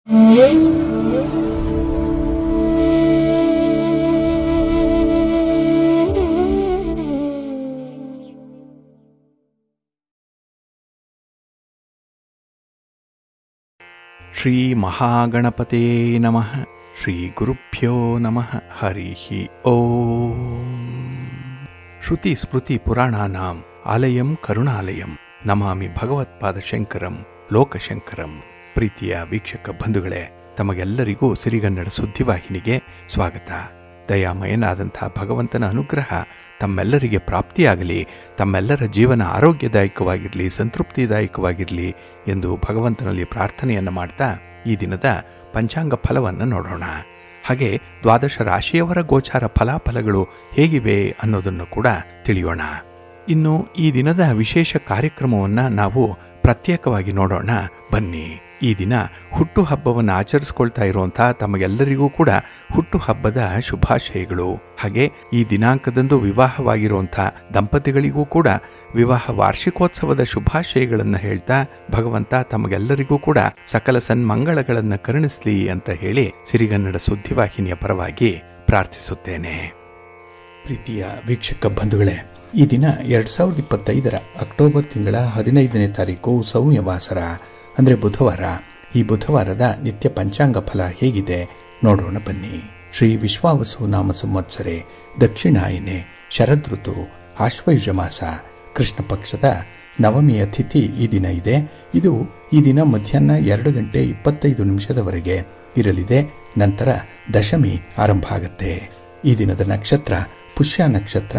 ಶ್ರೀ ಮಹಾಗಣಪತೇ ನಮಃ. ಶ್ರೀ ಗುರುಭ್ಯೋ ನಮಃ. ಹರಿ ಓಂ. ಶ್ರುತಿ ಸ್ಮೃತಿ ಪುರಾಣಾನಾಂ ಆಲಯಂ ಕರುಣಾಲಯಂ ನಮಾಮಿ ಭಗವತ್ಪಾದಶಂಕರಂ ಲೋಕಶಂಕರಂ. ಪ್ರೀತಿಯ ವೀಕ್ಷಕ ಬಂಧುಗಳೇ, ತಮಗೆಲ್ಲರಿಗೂ ಸಿರಿಗನ್ನಡ ಸುದ್ದಿವಾಹಿನಿಗೆ ಸ್ವಾಗತ. ದಯಾಮಯನಾದಂಥ ಭಗವಂತನ ಅನುಗ್ರಹ ತಮ್ಮೆಲ್ಲರಿಗೆ ಪ್ರಾಪ್ತಿಯಾಗಲಿ, ತಮ್ಮೆಲ್ಲರ ಜೀವನ ಆರೋಗ್ಯದಾಯಕವಾಗಿರಲಿ, ಸಂತೃಪ್ತಿದಾಯಕವಾಗಿರಲಿ ಎಂದು ಭಗವಂತನಲ್ಲಿ ಪ್ರಾರ್ಥನೆಯನ್ನು ಮಾಡ್ತಾ ಈ ದಿನದ ಪಂಚಾಂಗ ಫಲವನ್ನು ನೋಡೋಣ. ಹಾಗೆ ದ್ವಾದಶ ರಾಶಿಯವರ ಗೋಚಾರ ಫಲಾಫಲಗಳು ಹೇಗಿವೆ ಅನ್ನೋದನ್ನು ಕೂಡ ತಿಳಿಯೋಣ. ಇನ್ನು ಈ ದಿನದ ವಿಶೇಷ ಕಾರ್ಯಕ್ರಮವನ್ನು ನಾವು ಪ್ರತ್ಯೇಕವಾಗಿ ನೋಡೋಣ ಬನ್ನಿ. ಈ ದಿನ ಹುಟ್ಟುಹಬ್ಬವನ್ನು ಆಚರಿಸ್ಕೊಳ್ತಾ ಇರುವಂಥ ತಮಗೆಲ್ಲರಿಗೂ ಕೂಡ ಹುಟ್ಟುಹಬ್ಬದ ಶುಭಾಶಯಗಳು. ಹಾಗೆ ಈ ದಿನಾಂಕದಂದು ವಿವಾಹವಾಗಿರುವಂಥ ದಂಪತಿಗಳಿಗೂ ಕೂಡ ವಿವಾಹ ವಾರ್ಷಿಕೋತ್ಸವದ ಶುಭಾಶಯಗಳನ್ನು ಹೇಳ್ತಾ ಭಗವಂತ ತಮಗೆಲ್ಲರಿಗೂ ಕೂಡ ಸಕಲ ಸನ್ಮಂಗಳಗಳನ್ನು ಕರುಣಿಸಲಿ ಅಂತ ಹೇಳಿ ಸಿರಿಗನ್ನಡ ಸುದ್ದಿವಾಹಿನಿಯ ಪರವಾಗಿ ಪ್ರಾರ್ಥಿಸುತ್ತೇನೆ. ಪ್ರೀತಿಯ ವೀಕ್ಷಕ ಬಂಧುಗಳೇ, ಈ ದಿನ 2025 ಅಕ್ಟೋಬರ್ ತಿಂಗಳ 15ನೇ ತಾರೀಕು ಸೌಮ್ಯವಾಸರ ಅಂದರೆ ಬುಧವಾರ. ಈ ಬುಧವಾರದ ನಿತ್ಯ ಪಂಚಾಂಗ ಫಲ ಹೇಗಿದೆ ನೋಡೋಣ ಬನ್ನಿ. ಶ್ರೀ ವಿಶ್ವಾವಸು ನಾಮ ಸಂವತ್ಸರೆ ದಕ್ಷಿಣಾಯನೆ ಶರದೃತು ಆಶ್ವಯುಜ ಮಾಸ ಕೃಷ್ಣ ಪಕ್ಷದ ನವಮಿಯ ತಿಥಿ ಈ ದಿನ ಇದೆ. ಇದು ಈ ದಿನ ಮಧ್ಯಾಹ್ನ 2:25 ಇರಲಿದೆ. ನಂತರ ದಶಮಿ ಆರಂಭ ಆಗುತ್ತೆ. ಈ ದಿನದ ನಕ್ಷತ್ರ ಪುಷ್ಯ ನಕ್ಷತ್ರ.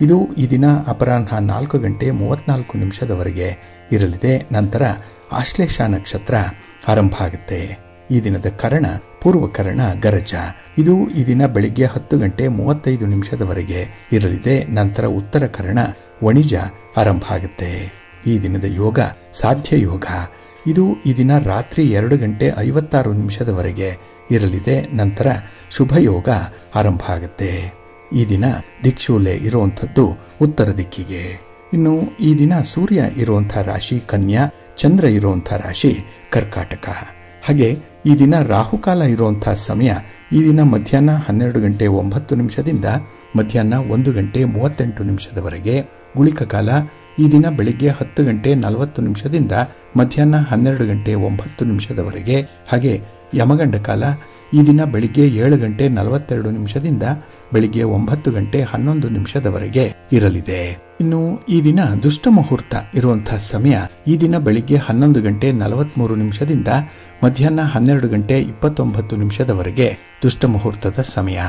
ಇದು ಈ ದಿನ ಅಪರಾಹ್ನ 4:34 ಇರಲಿದೆ. ನಂತರ ಆಶ್ಲೇಷ ನಕ್ಷತ್ರ ಆರಂಭ ಆಗುತ್ತೆ. ಈ ದಿನದ ಕರ್ಣ ಪೂರ್ವಕರ್ಣ ಗರಜ. ಇದು ಈ ದಿನ ಬೆಳಿಗ್ಗೆ 10:35 ಇರಲಿದೆ. ನಂತರ ಉತ್ತರ ಕರ್ಣ ವಣಿಜ ಆರಂಭ ಆಗುತ್ತೆ. ಈ ದಿನದ ಯೋಗ ಸಾಧ್ಯ ಯೋಗ. ಇದು ಈ ದಿನ ರಾತ್ರಿ 2:56 ಇರಲಿದೆ. ನಂತರ ಶುಭ ಯೋಗ ಆರಂಭ ಆಗುತ್ತೆ. ಈ ದಿನ ದಿಕ್ಷೂಲೆ ಇರುವಂಥದ್ದು ಉತ್ತರ ದಿಕ್ಕಿಗೆ. ಇನ್ನು ಈ ದಿನ ಸೂರ್ಯ ಇರುವಂಥ ರಾಶಿ ಕನ್ಯಾ, ಚಂದ್ರ ಇರುವಂಥ ರಾಶಿ ಕರ್ಕಾಟಕ. ಹಾಗೆ ಈ ದಿನ ರಾಹುಕಾಲ ಇರುವಂಥ ಸಮಯ ಈ ದಿನ ಮಧ್ಯಾಹ್ನ 12:09 ಮಧ್ಯಾಹ್ನ 1:38 ಗುಳಿಕ ಕಾಲ ಈ ದಿನ ಬೆಳಿಗ್ಗೆ 10:40 ಮಧ್ಯಾಹ್ನ 12:09 ಹಾಗೆ ಯಮಗಂಡ ಕಾಲ ಈ ದಿನ ಬೆಳಿಗ್ಗೆ 7:42 ಬೆಳಿಗ್ಗೆ 9:11 ಇರಲಿದೆ. ಇನ್ನು ಈ ದಿನ ದುಷ್ಟ ಮುಹೂರ್ತ ಇರುವಂತಹ ಸಮಯ ಈ ದಿನ ಬೆಳಿಗ್ಗೆ 11:43 ಮಧ್ಯಾಹ್ನ 12:29 ದುಷ್ಟ ಮುಹೂರ್ತದ ಸಮಯ.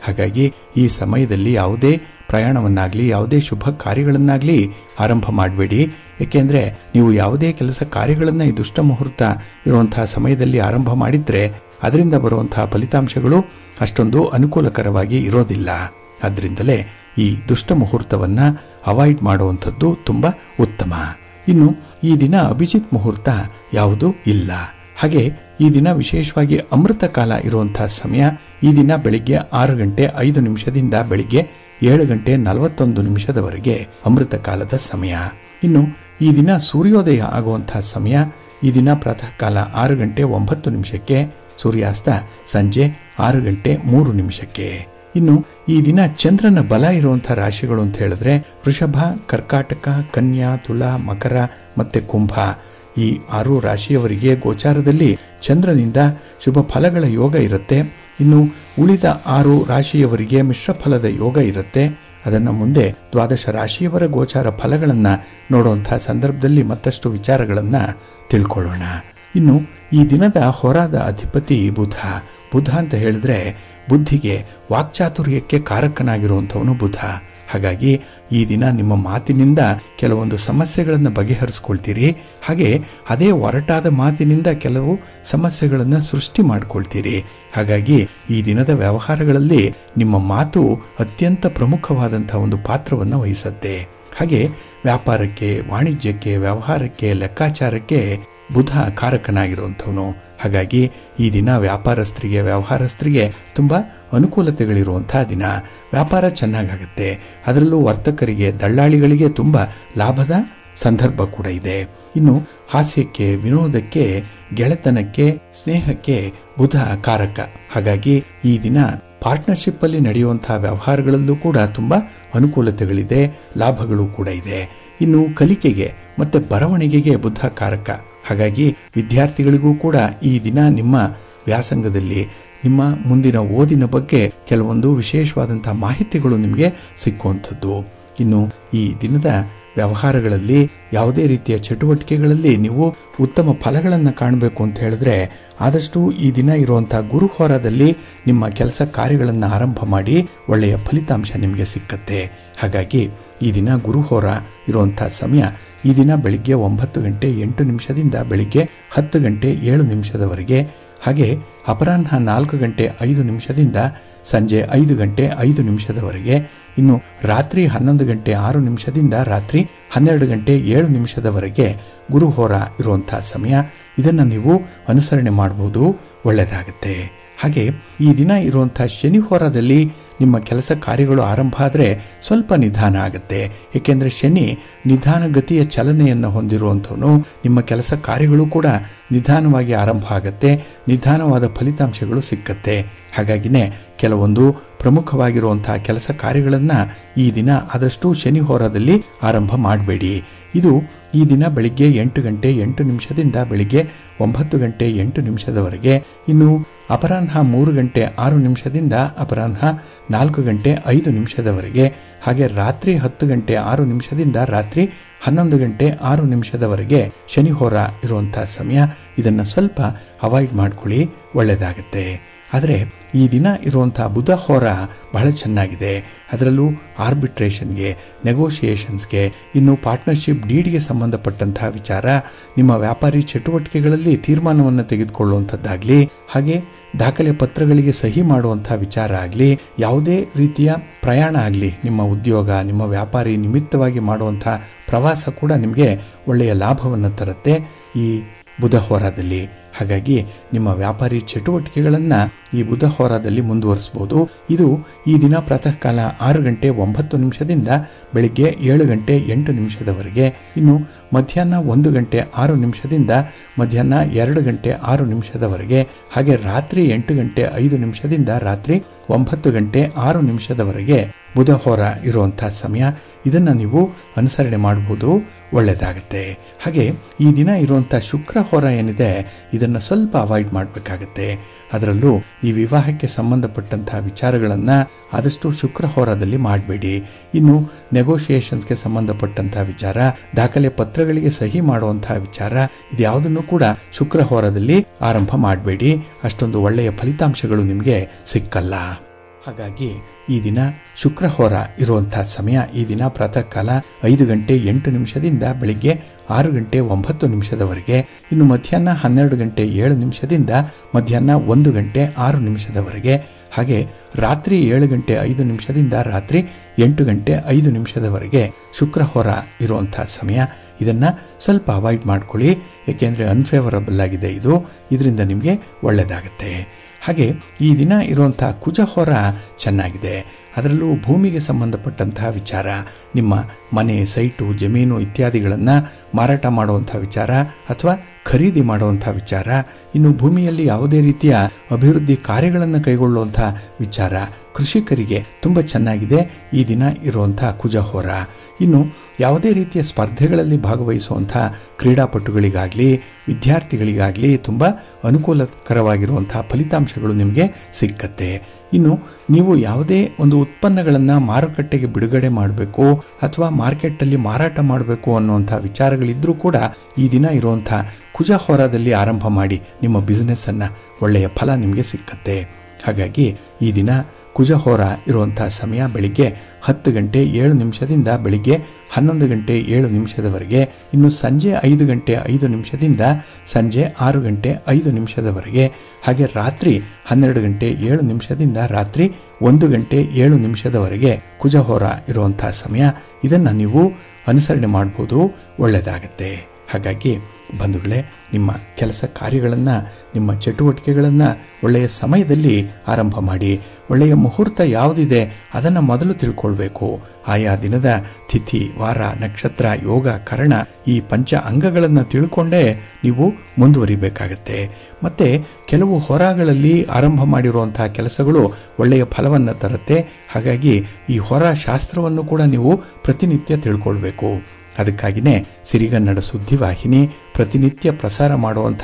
ಹಾಗಾಗಿ ಈ ಸಮಯದಲ್ಲಿ ಯಾವುದೇ ಪ್ರಯಾಣವನ್ನಾಗ್ಲಿ ಯಾವುದೇ ಶುಭ ಕಾರ್ಯಗಳನ್ನಾಗ್ಲಿ ಆರಂಭ ಮಾಡಬೇಡಿ. ಏಕೆಂದ್ರೆ ನೀವು ಯಾವುದೇ ಕೆಲಸ ಕಾರ್ಯಗಳನ್ನ ಈ ದುಷ್ಟ ಮುಹೂರ್ತ ಇರುವಂತಹ ಸಮಯದಲ್ಲಿ ಆರಂಭ ಮಾಡಿದ್ರೆ ಅದರಿಂದ ಬರುವಂತಹ ಫಲಿತಾಂಶಗಳು ಅಷ್ಟೊಂದು ಅನುಕೂಲಕರವಾಗಿ ಇರೋದಿಲ್ಲ. ಆದ್ರಿಂದಲೇ ಈ ದುಷ್ಟ ಮುಹೂರ್ತವನ್ನ ಅವಾಯ್ಡ್ ಮಾಡುವಂಥದ್ದು ತುಂಬಾ ಉತ್ತಮ. ಇನ್ನು ಈ ದಿನ ಅಭಿಜಿತ್ ಮುಹೂರ್ತ ಯಾವುದೂ ಇಲ್ಲ. ಹಾಗೆ ಈ ದಿನ ವಿಶೇಷವಾಗಿ ಅಮೃತ ಕಾಲ ಇರುವಂತಹ ಸಮಯ ಈ ದಿನ ಬೆಳಿಗ್ಗೆ 6:05 ಬೆಳಿಗ್ಗೆ 7:41 ಅಮೃತ ಕಾಲದ ಸಮಯ. ಇನ್ನು ಈ ದಿನ ಸೂರ್ಯೋದಯ ಆಗುವಂತಹ ಸಮಯ ಈ ದಿನ ಪ್ರಾತಃ ಕಾಲ 6:09 ಸೂರ್ಯಾಸ್ತ ಸಂಜೆ 6:03. ಇನ್ನು ಈ ದಿನ ಚಂದ್ರನ ಬಲ ಇರುವಂತಹ ರಾಶಿಗಳು ಅಂತ ಹೇಳಿದ್ರೆ ವೃಷಭ, ಕರ್ಕಾಟಕ, ಕನ್ಯಾ, ತುಲಾ, ಮಕರ ಮತ್ತೆ ಕುಂಭ. ಈ 6 ರಾಶಿಯವರಿಗೆ ಗೋಚಾರದಲ್ಲಿ ಚಂದ್ರನಿಂದ ಶುಭ ಫಲಗಳ ಯೋಗ ಇರುತ್ತೆ. ಇನ್ನು ಉಳಿದ 6 ರಾಶಿಯವರಿಗೆ ಮಿಶ್ರ ಫಲದ ಯೋಗ ಇರುತ್ತೆ. ಅದನ್ನು ಮುಂದೆ ದ್ವಾದಶ ರಾಶಿಯವರ ಗೋಚಾರ ಫಲಗಳನ್ನು ನೋಡುವಂತಹ ಸಂದರ್ಭದಲ್ಲಿ ಮತ್ತಷ್ಟು ವಿಚಾರಗಳನ್ನು ತಿಳ್ಕೊಳ್ಳೋಣ. ಇನ್ನು ಈ ದಿನದ ಹೊರಾದ ಅಧಿಪತಿ ಬುಧ. ಬುಧ ಅಂತ ಹೇಳಿದ್ರೆ ಬುದ್ಧಿಗೆ ವಾಕ್ಚಾತುರ್ಯಕ್ಕೆ ಕಾರಕನಾಗಿರುವಂಥವನು ಬುಧ. ಹಾಗಾಗಿ ಈ ದಿನ ನಿಮ್ಮ ಮಾತಿನಿಂದ ಕೆಲವೊಂದು ಸಮಸ್ಯೆಗಳನ್ನು ಬಗೆಹರಿಸ್ಕೊಳ್ತೀರಿ. ಹಾಗೆ ಅದೇ ಒರಟಾದ ಮಾತಿನಿಂದ ಕೆಲವು ಸಮಸ್ಯೆಗಳನ್ನು ಸೃಷ್ಟಿ ಮಾಡ್ಕೊಳ್ತೀರಿ. ಹಾಗಾಗಿ ಈ ದಿನದ ವ್ಯವಹಾರಗಳಲ್ಲಿ ನಿಮ್ಮ ಮಾತು ಅತ್ಯಂತ ಪ್ರಮುಖವಾದಂತಹ ಒಂದು ಪಾತ್ರವನ್ನು ವಹಿಸುತ್ತೆ. ಹಾಗೆ ವ್ಯಾಪಾರಕ್ಕೆ, ವಾಣಿಜ್ಯಕ್ಕೆ, ವ್ಯವಹಾರಕ್ಕೆ, ಲೆಕ್ಕಾಚಾರಕ್ಕೆ ಬುಧ ಕಾರಕನಾಗಿರುವಂಥವನು. ಹಾಗಾಗಿ ಈ ದಿನ ವ್ಯಾಪಾರಸ್ಥರಿಗೆ, ವ್ಯವಹಾರಸ್ಥರಿಗೆ ತುಂಬಾ ಅನುಕೂಲತೆಗಳಿರುವಂತಹ ದಿನ. ವ್ಯಾಪಾರ ಚೆನ್ನಾಗಾಗುತ್ತೆ. ಅದರಲ್ಲೂ ವರ್ತಕರಿಗೆ, ದಳ್ಳಾಳಿಗಳಿಗೆ ತುಂಬಾ ಲಾಭದ ಸಂದರ್ಭ ಕೂಡ ಇದೆ. ಇನ್ನು ಹಾಸ್ಯಕ್ಕೆ, ವಿನೋದಕ್ಕೆ, ಗೆಳೆತನಕ್ಕೆ, ಸ್ನೇಹಕ್ಕೆ ಬುಧ ಕಾರಕ. ಹಾಗಾಗಿ ಈ ದಿನ ಪಾರ್ಟ್ನರ್ಶಿಪ್ ಅಲ್ಲಿ ನಡೆಯುವಂತಹ ವ್ಯವಹಾರಗಳಲ್ಲೂ ಕೂಡ ತುಂಬಾ ಅನುಕೂಲತೆಗಳಿದೆ, ಲಾಭಗಳು ಕೂಡ ಇದೆ. ಇನ್ನು ಕಲಿಕೆಗೆ ಮತ್ತೆ ಬರವಣಿಗೆಗೆ ಬುಧ ಕಾರಕ. ಹಾಗಾಗಿ ವಿದ್ಯಾರ್ಥಿಗಳಿಗೂ ಕೂಡ ಈ ದಿನ ನಿಮ್ಮ ವ್ಯಾಸಂಗದಲ್ಲಿ ನಿಮ್ಮ ಮುಂದಿನ ಓದಿನ ಬಗ್ಗೆ ಕೆಲವೊಂದು ವಿಶೇಷವಾದಂತಹ ಮಾಹಿತಿಗಳು ನಿಮಗೆ ಸಿಕ್ಕುವಂಥದ್ದು. ಇನ್ನು ಈ ದಿನದ ವ್ಯವಹಾರಗಳಲ್ಲಿ ಯಾವುದೇ ರೀತಿಯ ಚಟುವಟಿಕೆಗಳಲ್ಲಿ ನೀವು ಉತ್ತಮ ಫಲಗಳನ್ನು ಕಾಣಬೇಕು ಅಂತ ಹೇಳಿದ್ರೆ ಆದಷ್ಟು ಈ ದಿನ ಇರುವಂತಹ ಗುರುಹೋರಾದಲ್ಲಿ ನಿಮ್ಮ ಕೆಲಸ ಕಾರ್ಯಗಳನ್ನು ಆರಂಭ ಮಾಡಿ ಒಳ್ಳೆಯ ಫಲಿತಾಂಶ ನಿಮಗೆ ಸಿಕ್ಕತ್ತೆ. ಹಾಗಾಗಿ ಈ ದಿನ ಗುರುಹೋರ ಇರುವಂತಹ ಸಮಯ ಈ ದಿನ ಬೆಳಿಗ್ಗೆ 9:08 ಬೆಳಿಗ್ಗೆ 10:07 ಹಾಗೆ ಅಪರಾಹ್ನ 4:05 ಸಂಜೆ 5:05 ಇನ್ನು ರಾತ್ರಿ 11:06 ರಾತ್ರಿ 12:07 ಗುರುಹೋರ ಇರುವಂತಹ ಸಮಯ. ಇದನ್ನು ನೀವು ಅನುಸರಣೆ ಮಾಡಬಹುದು, ಒಳ್ಳೆಯದಾಗುತ್ತೆ. ಹಾಗೆ ಈ ದಿನ ಇರುವಂತಹ ಶನಿ ಹೋರಾದಲ್ಲಿ ನಿಮ್ಮ ಕೆಲಸ ಕಾರ್ಯಗಳು ಆರಂಭ ಆದರೆ ಸ್ವಲ್ಪ ನಿಧಾನ ಆಗುತ್ತೆ. ಏಕೆಂದರೆ ಶನಿ ನಿಧಾನಗತಿಯ ಚಲನೆಯನ್ನು ಹೊಂದಿರುವಂಥವನು. ನಿಮ್ಮ ಕೆಲಸ ಕಾರ್ಯಗಳು ಕೂಡ ನಿಧಾನವಾಗಿ ಆರಂಭ ಆಗುತ್ತೆ, ನಿಧಾನವಾದ ಫಲಿತಾಂಶಗಳು ಸಿಕ್ಕತ್ತೆ. ಹಾಗಾಗಿನೇ ಕೆಲವೊಂದು ಪ್ರಮುಖವಾಗಿರುವಂತಹ ಕೆಲಸ ಕಾರ್ಯಗಳನ್ನು ಈ ದಿನ ಆದಷ್ಟು ಶನಿ ಹೋರಾದಲ್ಲಿ ಆರಂಭ ಮಾಡಬೇಡಿ. ಇದು ಈ ದಿನ ಬೆಳಿಗ್ಗೆ 8:08 ಬೆಳಿಗ್ಗೆ 9:08 ಇನ್ನು ಅಪರಾಹ್ನ 3:06 ಅಪರಾಹ್ನ 4:05 ಹಾಗೆ ರಾತ್ರಿ 10:06 ರಾತ್ರಿ 11:06 ಶನಿ ಹೋರ ಇರುವಂತಹ ಸಮಯ. ಇದನ್ನು ಸ್ವಲ್ಪ ಅವಾಯ್ಡ್ ಮಾಡ್ಕೊಳ್ಳಿ, ಒಳ್ಳೆಯದಾಗುತ್ತೆ. ಆದರೆ ಈ ದಿನ ಇರುವಂತಹ ಬುಧ ಹೋರ ಬಹಳ ಚೆನ್ನಾಗಿದೆ. ಅದರಲ್ಲೂ ಆರ್ಬಿಟ್ರೇಷನ್ಗೆ, ನೆಗೋಷಿಯೇಷನ್ಸ್ಗೆ, ಇನ್ನು ಪಾರ್ಟ್ನರ್ಶಿಪ್ ಡೀಡ್ಗೆ ಸಂಬಂಧಪಟ್ಟಂತಹ ವಿಚಾರ, ನಿಮ್ಮ ವ್ಯಾಪಾರಿ ಚಟುವಟಿಕೆಗಳಲ್ಲಿ ತೀರ್ಮಾನವನ್ನು ತೆಗೆದುಕೊಳ್ಳುವಂಥದ್ದಾಗಲಿ, ಹಾಗೆ ದಾಖಲೆ ಪತ್ರಗಳಿಗೆ ಸಹಿ ಮಾಡುವಂತಹ ವಿಚಾರ ಆಗಲಿ, ಯಾವುದೇ ರೀತಿಯ ಪ್ರಯಾಣ ಆಗಲಿ, ನಿಮ್ಮ ಉದ್ಯೋಗ, ನಿಮ್ಮ ವ್ಯಾಪಾರಿ ನಿಮಿತ್ತವಾಗಿ ಮಾಡುವಂತಹ ಪ್ರವಾಸ ಕೂಡ ನಿಮಗೆ ಒಳ್ಳೆಯ ಲಾಭವನ್ನು ತರುತ್ತೆ ಈ ಬುಧ ಹೋರಾದಲ್ಲಿ. ಹಾಗಾಗಿ ನಿಮ್ಮ ವ್ಯಾಪಾರಿ ಚಟುವಟಿಕೆಗಳನ್ನು ಈ ಬುಧ ಹೋರಾದಲ್ಲಿ ಮುಂದುವರಿಸಬಹುದು. ಇದು ಈ ದಿನ ಪ್ರಾತಃ ಕಾಲ 6:09 ಬೆಳಿಗ್ಗೆ 7:08 ಇನ್ನು ಮಧ್ಯಾಹ್ನ 1:06 ಮಧ್ಯಾಹ್ನ 2:06 ಹಾಗೆ ರಾತ್ರಿ 8:05 ರಾತ್ರಿ 9:06 ಬುಧ ಹೋರ ಇರುವಂತಹ ಸಮಯ. ಇದನ್ನು ನೀವು ಅನುಸರಣೆ ಮಾಡಬಹುದು, ಒಳ್ಳೆಯದಾಗುತ್ತೆ. ಹಾಗೆ ಈ ದಿನ ಇರುವಂತಹ ಶುಕ್ರ ಹೋರ ಏನಿದೆ ಇದನ್ನು ಸ್ವಲ್ಪ ಅವಾಯ್ಡ್ ಮಾಡಬೇಕಾಗತ್ತೆ. ಅದರಲ್ಲೂ ಈ ವಿವಾಹಕ್ಕೆ ಸಂಬಂಧಪಟ್ಟಂತಹ ವಿಚಾರಗಳನ್ನು ಆದಷ್ಟು ಶುಕ್ರ ಹೋರಾದಲ್ಲಿ ಮಾಡಬೇಡಿ. ಇನ್ನು ನೆಗೋಷಿಯೇಷನ್ಸ್ಗೆ ಸಂಬಂಧಪಟ್ಟಂತಹ ವಿಚಾರ, ದಾಖಲೆ ಪತ್ರಗಳಿಗೆ ಸಹಿ ಮಾಡುವಂತಹ ವಿಚಾರ, ಇದ್ಯಾವುದನ್ನು ಕೂಡ ಶುಕ್ರ ಹೋರಾದಲ್ಲಿ ಆರಂಭ ಮಾಡಬೇಡಿ. ಅಷ್ಟೊಂದು ಒಳ್ಳೆಯ ಫಲಿತಾಂಶಗಳು ನಿಮಗೆ ಸಿಕ್ಕಲ್ಲ. ಹಾಗಾಗಿ ಈ ದಿನ ಶುಕ್ರ ಹೋರ ಇರುವಂತಹ ಸಮಯ ಈ ದಿನ ಪ್ರಾತಃ ಕಾಲ 5:08 ಬೆಳಿಗ್ಗೆ 6:09 ಇನ್ನು ಮಧ್ಯಾಹ್ನ 12:07 ಮಧ್ಯಾಹ್ನ 1:06 ಹಾಗೆ ರಾತ್ರಿ 7:05 ರಾತ್ರಿ 8:05 ಶುಕ್ರ ಹೋರ ಇರುವಂತಹ ಸಮಯ. ಇದನ್ನ ಸ್ವಲ್ಪ ಅವಾಯ್ಡ್ ಮಾಡ್ಕೊಳ್ಳಿ, ಏಕೆಂದರೆ ಅನ್ಫೇವರಬಲ್ ಆಗಿದೆ ಇದು. ಇದರಿಂದ ನಿಮಗೆ ಒಳ್ಳೆಯದಾಗುತ್ತೆ. ಹಾಗೆ ಈ ದಿನ ಇರುವಂತಹ ಕುಜ ಹೋರ ಚೆನ್ನಾಗಿದೆ. ಅದರಲ್ಲೂ ಭೂಮಿಗೆ ಸಂಬಂಧಪಟ್ಟಂತಹ ವಿಚಾರ, ನಿಮ್ಮ ಮನೆ, ಸೈಟು, ಜಮೀನು ಇತ್ಯಾದಿಗಳನ್ನು ಮಾರಾಟ ಮಾಡುವಂತಹ ವಿಚಾರ ಅಥವಾ ಖರೀದಿ ಮಾಡುವಂತಹ ವಿಚಾರ, ಇನ್ನು ಭೂಮಿಯಲ್ಲಿ ಯಾವುದೇ ರೀತಿಯ ಅಭಿವೃದ್ಧಿ ಕಾರ್ಯಗಳನ್ನು ಕೈಗೊಳ್ಳುವಂತಹ ವಿಚಾರ, ಕೃಷಿಕರಿಗೆ ತುಂಬ ಚೆನ್ನಾಗಿದೆ ಈ ದಿನ ಇರುವಂತಹ ಕುಜ ಹೋರ. ಇನ್ನು ಯಾವುದೇ ರೀತಿಯ ಸ್ಪರ್ಧೆಗಳಲ್ಲಿ ಭಾಗವಹಿಸುವಂತಹ ಕ್ರೀಡಾಪಟುಗಳಿಗಾಗಲಿ, ವಿದ್ಯಾರ್ಥಿಗಳಿಗಾಗಲಿ ತುಂಬ ಅನುಕೂಲಕರವಾಗಿರುವಂತಹ ಫಲಿತಾಂಶಗಳು ನಿಮಗೆ ಸಿಕ್ಕತ್ತೆ. ಇನ್ನು ನೀವು ಯಾವುದೇ ಒಂದು ಉತ್ಪನ್ನಗಳನ್ನು ಮಾರುಕಟ್ಟೆಗೆ ಬಿಡುಗಡೆ ಮಾಡಬೇಕು ಅಥವಾ ಮಾರ್ಕೆಟಲ್ಲಿ ಮಾರಾಟ ಮಾಡಬೇಕು ಅನ್ನುವಂಥ ವಿಚಾರಗಳಿದ್ರೂ ಕೂಡ ಈ ದಿನ ಇರುವಂಥ ಕುಜ ಹೋರಾದಲ್ಲಿ ಆರಂಭ ಮಾಡಿ ನಿಮ್ಮ ಬಿಸ್ನೆಸ್ಸನ್ನು, ಒಳ್ಳೆಯ ಫಲ ನಿಮಗೆ ಸಿಕ್ಕತ್ತೆ. ಹಾಗಾಗಿ ಈ ದಿನ ಕುಜ ಹೋರ ಇರುವಂತಹ ಸಮಯ ಬೆಳಿಗ್ಗೆ 10:07 ಬೆಳಿಗ್ಗೆ 11:07 ಇನ್ನು ಸಂಜೆ 5:05 ಸಂಜೆ 6:05 ಹಾಗೆ ರಾತ್ರಿ 12:07 ರಾತ್ರಿ 1:07 ಕುಜ ಹೋರ ಇರುವಂತಹ ಸಮಯ. ಇದನ್ನು ನೀವು ಅನುಸರಣೆ ಮಾಡಬಹುದು, ಒಳ್ಳೆಯದಾಗತ್ತೆ. ಹಾಗಾಗಿ ಬಂಧುಗಳೇ, ನಿಮ್ಮ ಕೆಲಸ ಕಾರ್ಯಗಳನ್ನು, ನಿಮ್ಮ ಚಟುವಟಿಕೆಗಳನ್ನು ಒಳ್ಳೆಯ ಸಮಯದಲ್ಲಿ ಆರಂಭ ಮಾಡಿ. ಒಳ್ಳೆಯ ಮುಹೂರ್ತ ಯಾವುದಿದೆ ಅದನ್ನು ಮೊದಲು ತಿಳ್ಕೊಳ್ಬೇಕು. ಆಯಾ ದಿನದ ತಿಥಿ, ವಾರ, ನಕ್ಷತ್ರ, ಯೋಗ, ಕರಣ ಈ ಪಂಚ ಅಂಗಗಳನ್ನು ತಿಳ್ಕೊಂಡೇ ನೀವು ಮುಂದುವರಿಬೇಕಾಗತ್ತೆ. ಮತ್ತು ಕೆಲವು ಹೊರಗಳಲ್ಲಿ ಆರಂಭ ಮಾಡಿರುವಂತಹ ಕೆಲಸಗಳು ಒಳ್ಳೆಯ ಫಲವನ್ನು ತರುತ್ತೆ. ಹಾಗಾಗಿ ಈ ಹೊರ ಶಾಸ್ತ್ರವನ್ನು ಕೂಡ ನೀವು ಪ್ರತಿನಿತ್ಯ ತಿಳ್ಕೊಳ್ಬೇಕು. ಅದಕ್ಕಾಗಿಯೇ ಸಿರಿಗನ್ನಡ ಸುದ್ದಿವಾಹಿನಿ ಪ್ರತಿನಿತ್ಯ ಪ್ರಸಾರ ಮಾಡುವಂಥ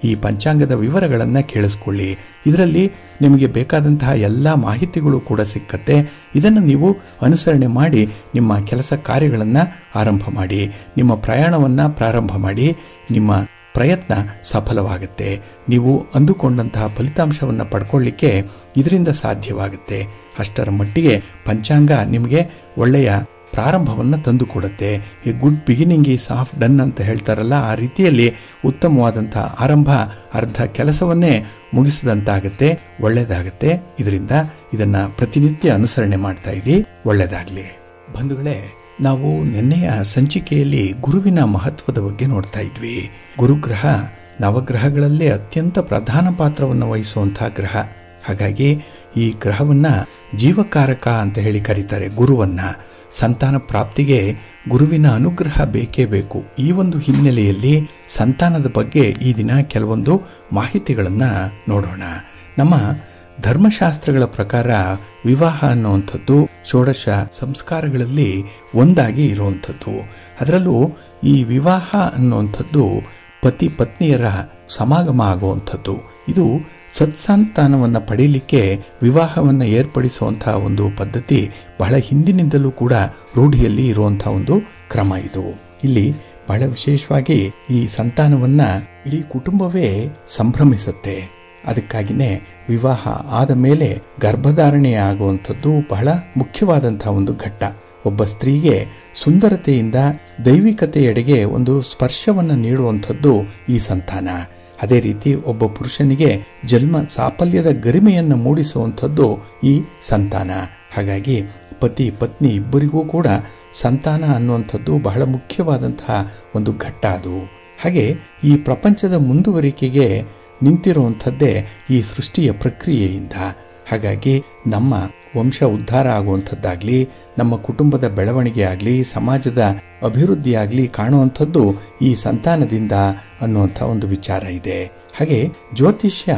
ಈ ಪಂಚಾಂಗದ ವಿವರಗಳನ್ನು ಕೇಳಿಸ್ಕೊಳ್ಳಿ. ಇದರಲ್ಲಿ ನಿಮಗೆ ಬೇಕಾದಂತಹ ಎಲ್ಲ ಮಾಹಿತಿಗಳು ಕೂಡ ಸಿಕ್ಕತ್ತೆ. ಇದನ್ನು ನೀವು ಅನುಸರಣೆ ಮಾಡಿ ನಿಮ್ಮ ಕೆಲಸ ಕಾರ್ಯಗಳನ್ನು ಆರಂಭ ಮಾಡಿ, ನಿಮ್ಮ ಪ್ರಯಾಣವನ್ನು ಪ್ರಾರಂಭ ಮಾಡಿ. ನಿಮ್ಮ ಪ್ರಯತ್ನ ಸಫಲವಾಗುತ್ತೆ. ನೀವು ಅಂದುಕೊಂಡಂತಹ ಫಲಿತಾಂಶವನ್ನು ಪಡ್ಕೊಳ್ಳಿಕ್ಕೆ ಇದರಿಂದ ಸಾಧ್ಯವಾಗುತ್ತೆ. ಅಷ್ಟರ ಮಟ್ಟಿಗೆ ಪಂಚಾಂಗ ನಿಮಗೆ ಒಳ್ಳೆಯ ಪ್ರಾರಂಭವನ್ನು ತಂದುಕೊಡುತ್ತೆ. A good beginning is half done ಅಂತ ಹೇಳ್ತಾರಲ್ಲ, ಆ ರೀತಿಯಲ್ಲಿ ಉತ್ತಮವಾದಂಥ ಆರಂಭ ಅರ್ಧ ಕೆಲಸವನ್ನೇ ಮುಗಿಸಿದಂತಾಗುತ್ತೆ, ಒಳ್ಳೆಯದಾಗುತ್ತೆ. ಇದರಿಂದ ಇದನ್ನು ಪ್ರತಿನಿತ್ಯ ಅನುಸರಣೆ ಮಾಡ್ತಾ ಇರಿ, ಒಳ್ಳೆಯದಾಗಲಿ. ಬಂಧುಗಳೇ, ನಾವು ನಿನ್ನೆಯ ಸಂಚಿಕೆಯಲ್ಲಿ ಗುರುವಿನ ಮಹತ್ವದ ಬಗ್ಗೆ ನೋಡ್ತಾ ಇದ್ವಿ. ಗುರುಗ್ರಹ ನವಗ್ರಹಗಳಲ್ಲೇ ಅತ್ಯಂತ ಪ್ರಧಾನ ಪಾತ್ರವನ್ನು ವಹಿಸುವಂತಹ ಗ್ರಹ. ಹಾಗಾಗಿ ಈ ಗ್ರಹವನ್ನ ಜೀವಕಾರಕ ಅಂತ ಹೇಳಿ ಕರೀತಾರೆ. ಗುರುವನ್ನ ಸಂತಾನ ಪ್ರಾಪ್ತಿಗೆ ಗುರುವಿನ ಅನುಗ್ರಹ ಬೇಕೇ ಬೇಕು. ಈ ಒಂದು ಹಿನ್ನೆಲೆಯಲ್ಲಿ ಸಂತಾನದ ಬಗ್ಗೆ ಈ ದಿನ ಕೆಲವೊಂದು ಮಾಹಿತಿಗಳನ್ನು ನೋಡೋಣ. ನಮ್ಮ ಧರ್ಮಶಾಸ್ತ್ರಗಳ ಪ್ರಕಾರ ವಿವಾಹ ಅನ್ನುವಂಥದ್ದು ಷೋಡಶ ಸಂಸ್ಕಾರಗಳಲ್ಲಿ ಒಂದಾಗಿ ಇರುವಂಥದ್ದು. ಅದರಲ್ಲೂ ಈ ವಿವಾಹ ಅನ್ನುವಂಥದ್ದು ಪತಿ ಪತ್ನಿಯರ ಸಮಾಗಮ ಆಗುವಂಥದ್ದು. ಇದು ಸತ್ಸಂತಾನವನ್ನು ಪಡೀಲಿಕ್ಕೆ ವಿವಾಹವನ್ನು ಏರ್ಪಡಿಸುವಂತಹ ಒಂದು ಪದ್ಧತಿ ಬಹಳ ಹಿಂದಿನಿಂದಲೂ ಕೂಡ ರೂಢಿಯಲ್ಲಿ ಇರುವಂತಹ ಒಂದು ಕ್ರಮ ಇದು. ಇಲ್ಲಿ ಬಹಳ ವಿಶೇಷವಾಗಿ ಈ ಸಂತಾನವನ್ನ ಇಡೀ ಕುಟುಂಬವೇ ಸಂಭ್ರಮಿಸುತ್ತೆ. ಅದಕ್ಕಾಗಿಯೇ ವಿವಾಹ ಆದ ಮೇಲೆ ಗರ್ಭಧಾರಣೆ ಆಗುವಂಥದ್ದು ಬಹಳ ಮುಖ್ಯವಾದಂತಹ ಒಂದು ಘಟ್ಟ. ಒಬ್ಬ ಸ್ತ್ರೀಗೆ ಸುಂದರತೆಯಿಂದ ದೈವಿಕತೆಯೆಡೆಗೆ ಒಂದು ಸ್ಪರ್ಶವನ್ನು ನೀಡುವಂಥದ್ದು ಈ ಸಂತಾನ. ಅದೇ ರೀತಿ ಒಬ್ಬ ಪುರುಷನಿಗೆ ಜನ್ಮ ಸಾಫಲ್ಯದ ಗರಿಮೆಯನ್ನು ಮೂಡಿಸುವಂಥದ್ದು ಈ ಸಂತಾನ. ಹಾಗಾಗಿ ಪತಿ ಪತ್ನಿ ಇಬ್ಬರಿಗೂ ಕೂಡ ಸಂತಾನ ಅನ್ನುವಂಥದ್ದು ಬಹಳ ಮುಖ್ಯವಾದಂತಹ ಒಂದು ಘಟ್ಟ ಅದು. ಹಾಗೆ ಈ ಪ್ರಪಂಚದ ಮುಂದುವರಿಕೆಗೆ ನಿಂತಿರುವಂಥದ್ದೇ ಈ ಸೃಷ್ಟಿಯ ಪ್ರಕ್ರಿಯೆಯಿಂದ. ಹಾಗಾಗಿ ನಮ್ಮ ವಂಶ ಉದ್ಧಾರ ಆಗುವಂಥದ್ದಾಗ್ಲಿ, ನಮ್ಮ ಕುಟುಂಬದ ಬೆಳವಣಿಗೆ ಆಗಲಿ, ಸಮಾಜದ ಅಭಿವೃದ್ಧಿ ಆಗಲಿ ಕಾಣುವಂಥದ್ದು ಈ ಸಂತಾನದಿಂದ ಅನ್ನುವಂಥ ಒಂದು ವಿಚಾರ ಇದೆ. ಹಾಗೆ ಜ್ಯೋತಿಷ್ಯ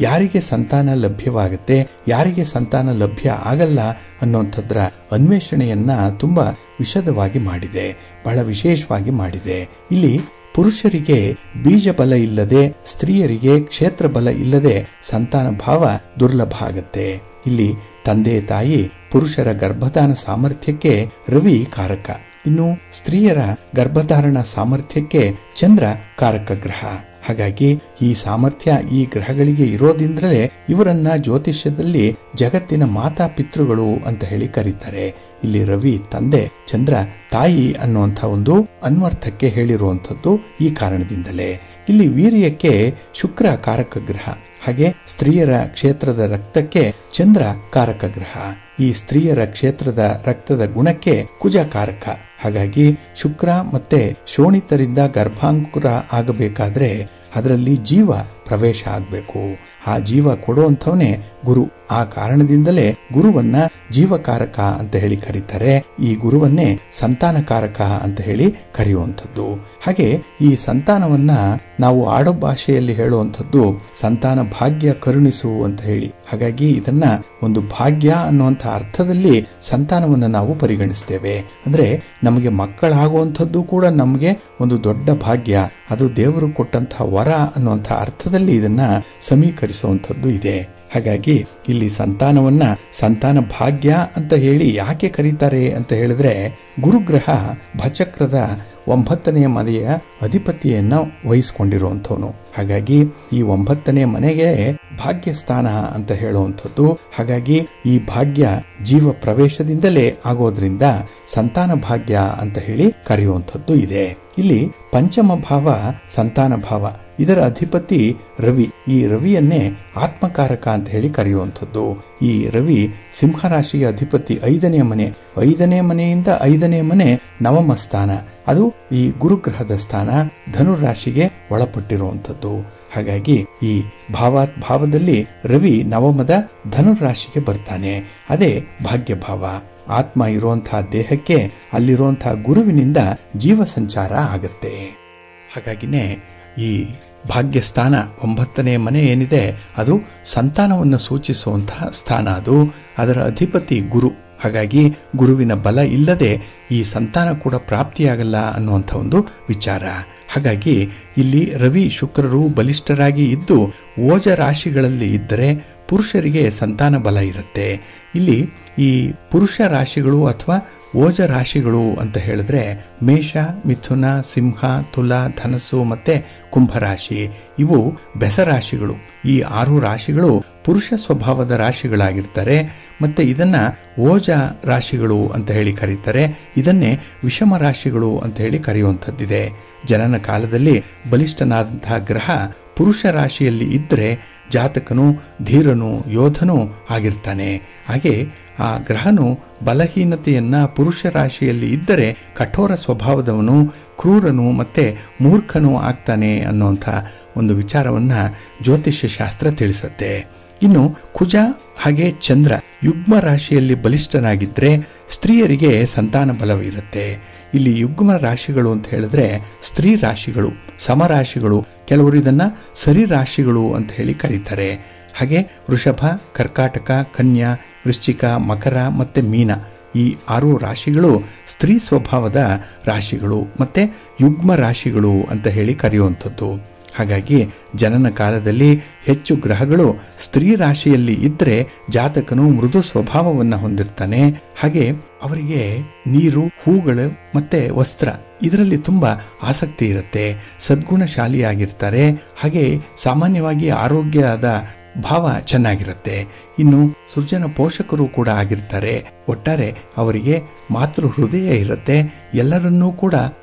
ಯಾರಿಗೆ ಸಂತಾನ ಲಭ್ಯವಾಗುತ್ತೆ, ಯಾರಿಗೆ ಸಂತಾನ ಲಭ್ಯ ಆಗಲ್ಲ ಅನ್ನುವಂಥದ್ರ ಅನ್ವೇಷಣೆಯನ್ನ ತುಂಬಾ ವಿಶದವಾಗಿ ಮಾಡಿದೆ, ಬಹಳ ವಿಶೇಷವಾಗಿ ಮಾಡಿದೆ. ಇಲ್ಲಿ ಪುರುಷರಿಗೆ ಬೀಜ ಬಲ ಇಲ್ಲದೆ, ಸ್ತ್ರೀಯರಿಗೆ ಕ್ಷೇತ್ರ ಬಲ ಇಲ್ಲದೆ ಸಂತಾನ ಭಾವ ದುರ್ಲಭ ಆಗತ್ತೆ. ಇಲ್ಲಿ ತಂದೆ ತಾಯಿ ಪುರುಷರ ಗರ್ಭಧಾನ ಸಾಮರ್ಥ್ಯಕ್ಕೆ ರವಿ ಕಾರಕ, ಇನ್ನು ಸ್ತ್ರೀಯರ ಗರ್ಭಧಾರಣ ಸಾಮರ್ಥ್ಯಕ್ಕೆ ಚಂದ್ರ ಕಾರಕ ಗ್ರಹ. ಹಾಗಾಗಿ ಈ ಸಾಮರ್ಥ್ಯ ಈ ಗ್ರಹಗಳಿಗೆ ಇರೋದ್ರಿಂದಲೇ ಇವರನ್ನ ಜ್ಯೋತಿಷ್ಯದಲ್ಲಿ ಜಗತ್ತಿನ ಮಾತಾ ಪಿತೃಗಳು ಅಂತ ಹೇಳಿ ಕರೀತಾರೆ. ಇಲ್ಲಿ ರವಿ ತಂದೆ, ಚಂದ್ರ ತಾಯಿ ಅನ್ನುವಂಥ ಒಂದು ಅನ್ವರ್ಥಕ್ಕೆ ಹೇಳಿರುವಂಥದ್ದು ಈ ಕಾರಣದಿಂದಲೇ. ಇಲ್ಲಿ ವೀರ್ಯಕ್ಕೆ ಶುಕ್ರ ಕಾರಕ ಗ್ರಹ, ಹಾಗೆ ಸ್ತ್ರೀಯರ ಕ್ಷೇತ್ರದ ರಕ್ತಕ್ಕೆ ಚಂದ್ರ ಕಾರಕ ಗ್ರಹ. ಈ ಸ್ತ್ರೀಯರ ಕ್ಷೇತ್ರದ ರಕ್ತದ ಗುಣಕ್ಕೆ ಕುಜ ಕಾರಕ. ಹಾಗಾಗಿ ಶುಕ್ರ ಮತ್ತೆ ಶೋಣಿತರಿಂದ ಗರ್ಭಾಂಕುರ ಆಗಬೇಕಾದ್ರೆ ಅದರಲ್ಲಿ ಜೀವ ಪ್ರವೇಶ ಆಗಬೇಕು. ಆ ಜೀವ ಕೊಡುವಂಥವನೇ ಗುರು. ಆ ಕಾರಣದಿಂದಲೇ ಗುರುವನ್ನ ಜೀವಕಾರಕ ಅಂತ ಹೇಳಿ ಕರೀತಾರೆ. ಈ ಗುರುವನ್ನೇ ಸಂತಾನಕಾರಕ ಅಂತ ಹೇಳಿ ಕರೆಯುವಂಥದ್ದು. ಹಾಗೆ ಈ ಸಂತಾನವನ್ನ ನಾವು ಆಡೋ ಭಾಷೆಯಲ್ಲಿ ಹೇಳುವಂಥದ್ದು ಸಂತಾನ ಭಾಗ್ಯ ಕರುಣಿಸು ಅಂತ ಹೇಳಿ. ಹಾಗಾಗಿ ಇದನ್ನ ಒಂದು ಭಾಗ್ಯ ಅನ್ನುವಂಥ ಅರ್ಥದಲ್ಲಿ ಸಂತಾನವನ್ನು ನಾವು ಪರಿಗಣಿಸ್ತೇವೆ. ಅಂದ್ರೆ ನಮಗೆ ಮಕ್ಕಳಾಗುವಂಥದ್ದು ಕೂಡ ನಮಗೆ ಒಂದು ದೊಡ್ಡ ಭಾಗ್ಯ, ಅದು ದೇವರು ಕೊಟ್ಟಂತಹ ವರ ಅನ್ನುವಂಥ ಅರ್ಥದಲ್ಲಿ ಇದನ್ನ ಸಮೀಕರಿಸುವಂಥದ್ದು ಇದೆ. ಹಾಗಾಗಿ ಇಲ್ಲಿ ಸಂತಾನವನ್ನ ಸಂತಾನ ಭಾಗ್ಯ ಅಂತ ಹೇಳಿ ಯಾಕೆ ಕರೀತಾರೆ ಅಂತ ಹೇಳಿದ್ರೆ, ಗುರುಗ್ರಹ ಭಚಕ್ರದ 9ನೇ ಮನೆಯ ಅಧಿಪತಿಯನ್ನ ವಹಿಸಿಕೊಂಡಿರುವಂಥವನು. ಹಾಗಾಗಿ ಈ 9ನೇ ಮನೆಗೆ ಭಾಗ್ಯಸ್ಥಾನ ಅಂತ ಹೇಳುವಂಥದ್ದು. ಹಾಗಾಗಿ ಈ ಭಾಗ್ಯ ಜೀವ ಪ್ರವೇಶದಿಂದಲೇ ಆಗೋದ್ರಿಂದ ಸಂತಾನ ಭಾಗ್ಯ ಅಂತ ಹೇಳಿ ಕರೆಯುವಂಥದ್ದು ಇದೆ. ಇಲ್ಲಿ ಪಂಚಮ ಭಾವ ಸಂತಾನ ಭಾವ. ಇದರ ಅಧಿಪತಿ ರವಿ. ಈ ರವಿಯನ್ನೇ ಆತ್ಮಕಾರಕ ಅಂತ ಹೇಳಿ ಕರೆಯುವಂಥದ್ದು. ಈ ರವಿ ಸಿಂಹರಾಶಿಯ ಅಧಿಪತಿ 5ನೇ ಮನೆ. 5ನೇ ಮನೆಯಿಂದ 5ನೇ ಮನೆ ನವಮ ಸ್ಥಾನ. ಅದು ಈ ಗುರುಗ್ರಹದ ಸ್ಥಾನ, ಧನುರಾಶಿಗೆ ಒಳಪಟ್ಟಿರುವಂಥದ್ದು. ಹಾಗಾಗಿ ಈ ಭಾವದಲ್ಲಿ ರವಿ ನವಮದ ಧನುರಾಶಿಗೆ ಬರ್ತಾನೆ. ಅದೇ ಭಾಗ್ಯ ಭಾವ. ಆತ್ಮ ಇರುವಂತಹ ದೇಹಕ್ಕೆ ಅಲ್ಲಿರುವಂತಹ ಗುರುವಿನಿಂದ ಜೀವ ಸಂಚಾರ ಆಗತ್ತೆ. ಹಾಗಾಗಿನೇ ಈ ಭಾಗ್ಯಸ್ಥಾನ 9ನೇ ಮನೆ ಏನಿದೆ ಅದು ಸಂತಾನವನ್ನು ಸೂಚಿಸುವಂತಹ ಸ್ಥಾನ. ಅದು ಅದರ ಅಧಿಪತಿ ಗುರು. ಹಾಗಾಗಿ ಗುರುವಿನ ಬಲ ಇಲ್ಲದೆ ಈ ಸಂತಾನ ಕೂಡ ಪ್ರಾಪ್ತಿಯಾಗಲ್ಲ ಅನ್ನುವಂಥ ಒಂದು ವಿಚಾರ. ಹಾಗಾಗಿ ಇಲ್ಲಿ ರವಿ ಶುಕ್ರರು ಬಲಿಷ್ಠರಾಗಿ ಇದ್ದು ಓಜ ರಾಶಿಗಳಲ್ಲಿ ಇದ್ದರೆ ಪುರುಷರಿಗೆ ಸಂತಾನ ಬಲ ಇರುತ್ತೆ. ಇಲ್ಲಿ ಈ ಪುರುಷ ರಾಶಿಗಳು ಅಥವಾ ಓಜ ರಾಶಿಗಳು ಅಂತ ಹೇಳಿದ್ರೆ ಮೇಷ, ಮಿಥುನ, ಸಿಂಹ, ತುಲಾ, ಧನಸ್ಸು ಮತ್ತೆ ಕುಂಭರಾಶಿ ಇವು ಬೆಸರಾಶಿಗಳು. ಈ 6 ರಾಶಿಗಳು ಪುರುಷ ಸ್ವಭಾವದ ರಾಶಿಗಳಾಗಿರ್ತಾರೆ. ಮತ್ತೆ ಇದನ್ನ ಓಜ ರಾಶಿಗಳು ಅಂತ ಹೇಳಿ ಕರೀತಾರೆ. ಇದನ್ನೇ ವಿಷಮ ರಾಶಿಗಳು ಅಂತ ಹೇಳಿ ಕರೆಯುವಂಥದ್ದಿದೆ. ಜನನ ಕಾಲದಲ್ಲಿ ಬಲಿಷ್ಠನಾದಂತಹ ಗ್ರಹ ಪುರುಷ ರಾಶಿಯಲ್ಲಿ ಇದ್ದರೆ ಜಾತಕನು ಧೀರನು ಯೋಧನೂ ಆಗಿರ್ತಾನೆ. ಹಾಗೆ ಆ ಗ್ರಹನು ಬಲಹೀನತೆಯನ್ನ ಪುರುಷ ರಾಶಿಯಲ್ಲಿ ಇದ್ದರೆ ಕಠೋರ ಸ್ವಭಾವದವನು, ಕ್ರೂರನು ಮತ್ತೆ ಮೂರ್ಖನೂ ಆಗ್ತಾನೆ ಅನ್ನುವಂಥ ಒಂದು ವಿಚಾರವನ್ನ ಜ್ಯೋತಿಷ್ಯ ಶಾಸ್ತ್ರ ತಿಳಿಸುತ್ತೆ. ಇನ್ನು ಕುಜ ಹಾಗೆ ಚಂದ್ರ ಯುಗ್ಮ ರಾಶಿಯಲ್ಲಿ ಬಲಿಷ್ಠನಾಗಿದ್ರೆ ಸ್ತ್ರೀಯರಿಗೆ ಸಂತಾನ ಬಲವಿರುತ್ತೆ. ಇಲ್ಲಿ ಯುಗ್ಮ ರಾಶಿಗಳು ಅಂತ ಹೇಳಿದ್ರೆ ಸ್ತ್ರೀ ರಾಶಿಗಳು, ಸಮರಾಶಿಗಳು, ಕೆಲವರು ಇದನ್ನ ಸರಿ ರಾಶಿಗಳು ಅಂತ ಹೇಳಿ ಕರೀತಾರೆ. ಹಾಗೆ ವೃಷಭ, ಕರ್ಕಾಟಕ, ಕನ್ಯಾ, ವೃಶ್ಚಿಕ, ಮಕರ ಮತ್ತೆ ಮೀನ ಈ 6 ರಾಶಿಗಳು ಸ್ತ್ರೀ ಸ್ವಭಾವದ ರಾಶಿಗಳು ಮತ್ತೆ ಯುಗ್ಮ ರಾಶಿಗಳು ಅಂತ ಹೇಳಿ ಕರೆಯುವಂಥದ್ದು. ಹಾಗಾಗಿ ಜನನ ಕಾಲದಲ್ಲಿ ಹೆಚ್ಚು ಗ್ರಹಗಳು ಸ್ತ್ರೀ ರಾಶಿಯಲ್ಲಿ ಇದ್ರೆ ಜಾತಕನು ಮೃದು ಸ್ವಭಾವವನ್ನು ಹೊಂದಿರ್ತಾನೆ. ಹಾಗೆ ಅವರಿಗೆ ನೀರು, ಹೂಗಳು ಮತ್ತೆ ವಸ್ತ್ರ ಇದರಲ್ಲಿ ತುಂಬಾ ಆಸಕ್ತಿ ಇರುತ್ತೆ. ಸದ್ಗುಣಶಾಲಿಯಾಗಿರ್ತಾರೆ. ಹಾಗೆ ಸಾಮಾನ್ಯವಾಗಿ ಆರೋಗ್ಯದ ಭಾವ ಚೆನ್ನಾಗಿರುತ್ತೆ. ಇನ್ನು ಸೃಜನ ಪೋಷಕರು ಕೂಡ ಆಗಿರ್ತಾರೆ. ಒಟ್ಟಾರೆ ಅವರಿಗೆ ಮಾತೃ ಹೃದಯ ಇರುತ್ತೆ. ಎಲ್ಲರನ್ನೂ ಕೂಡ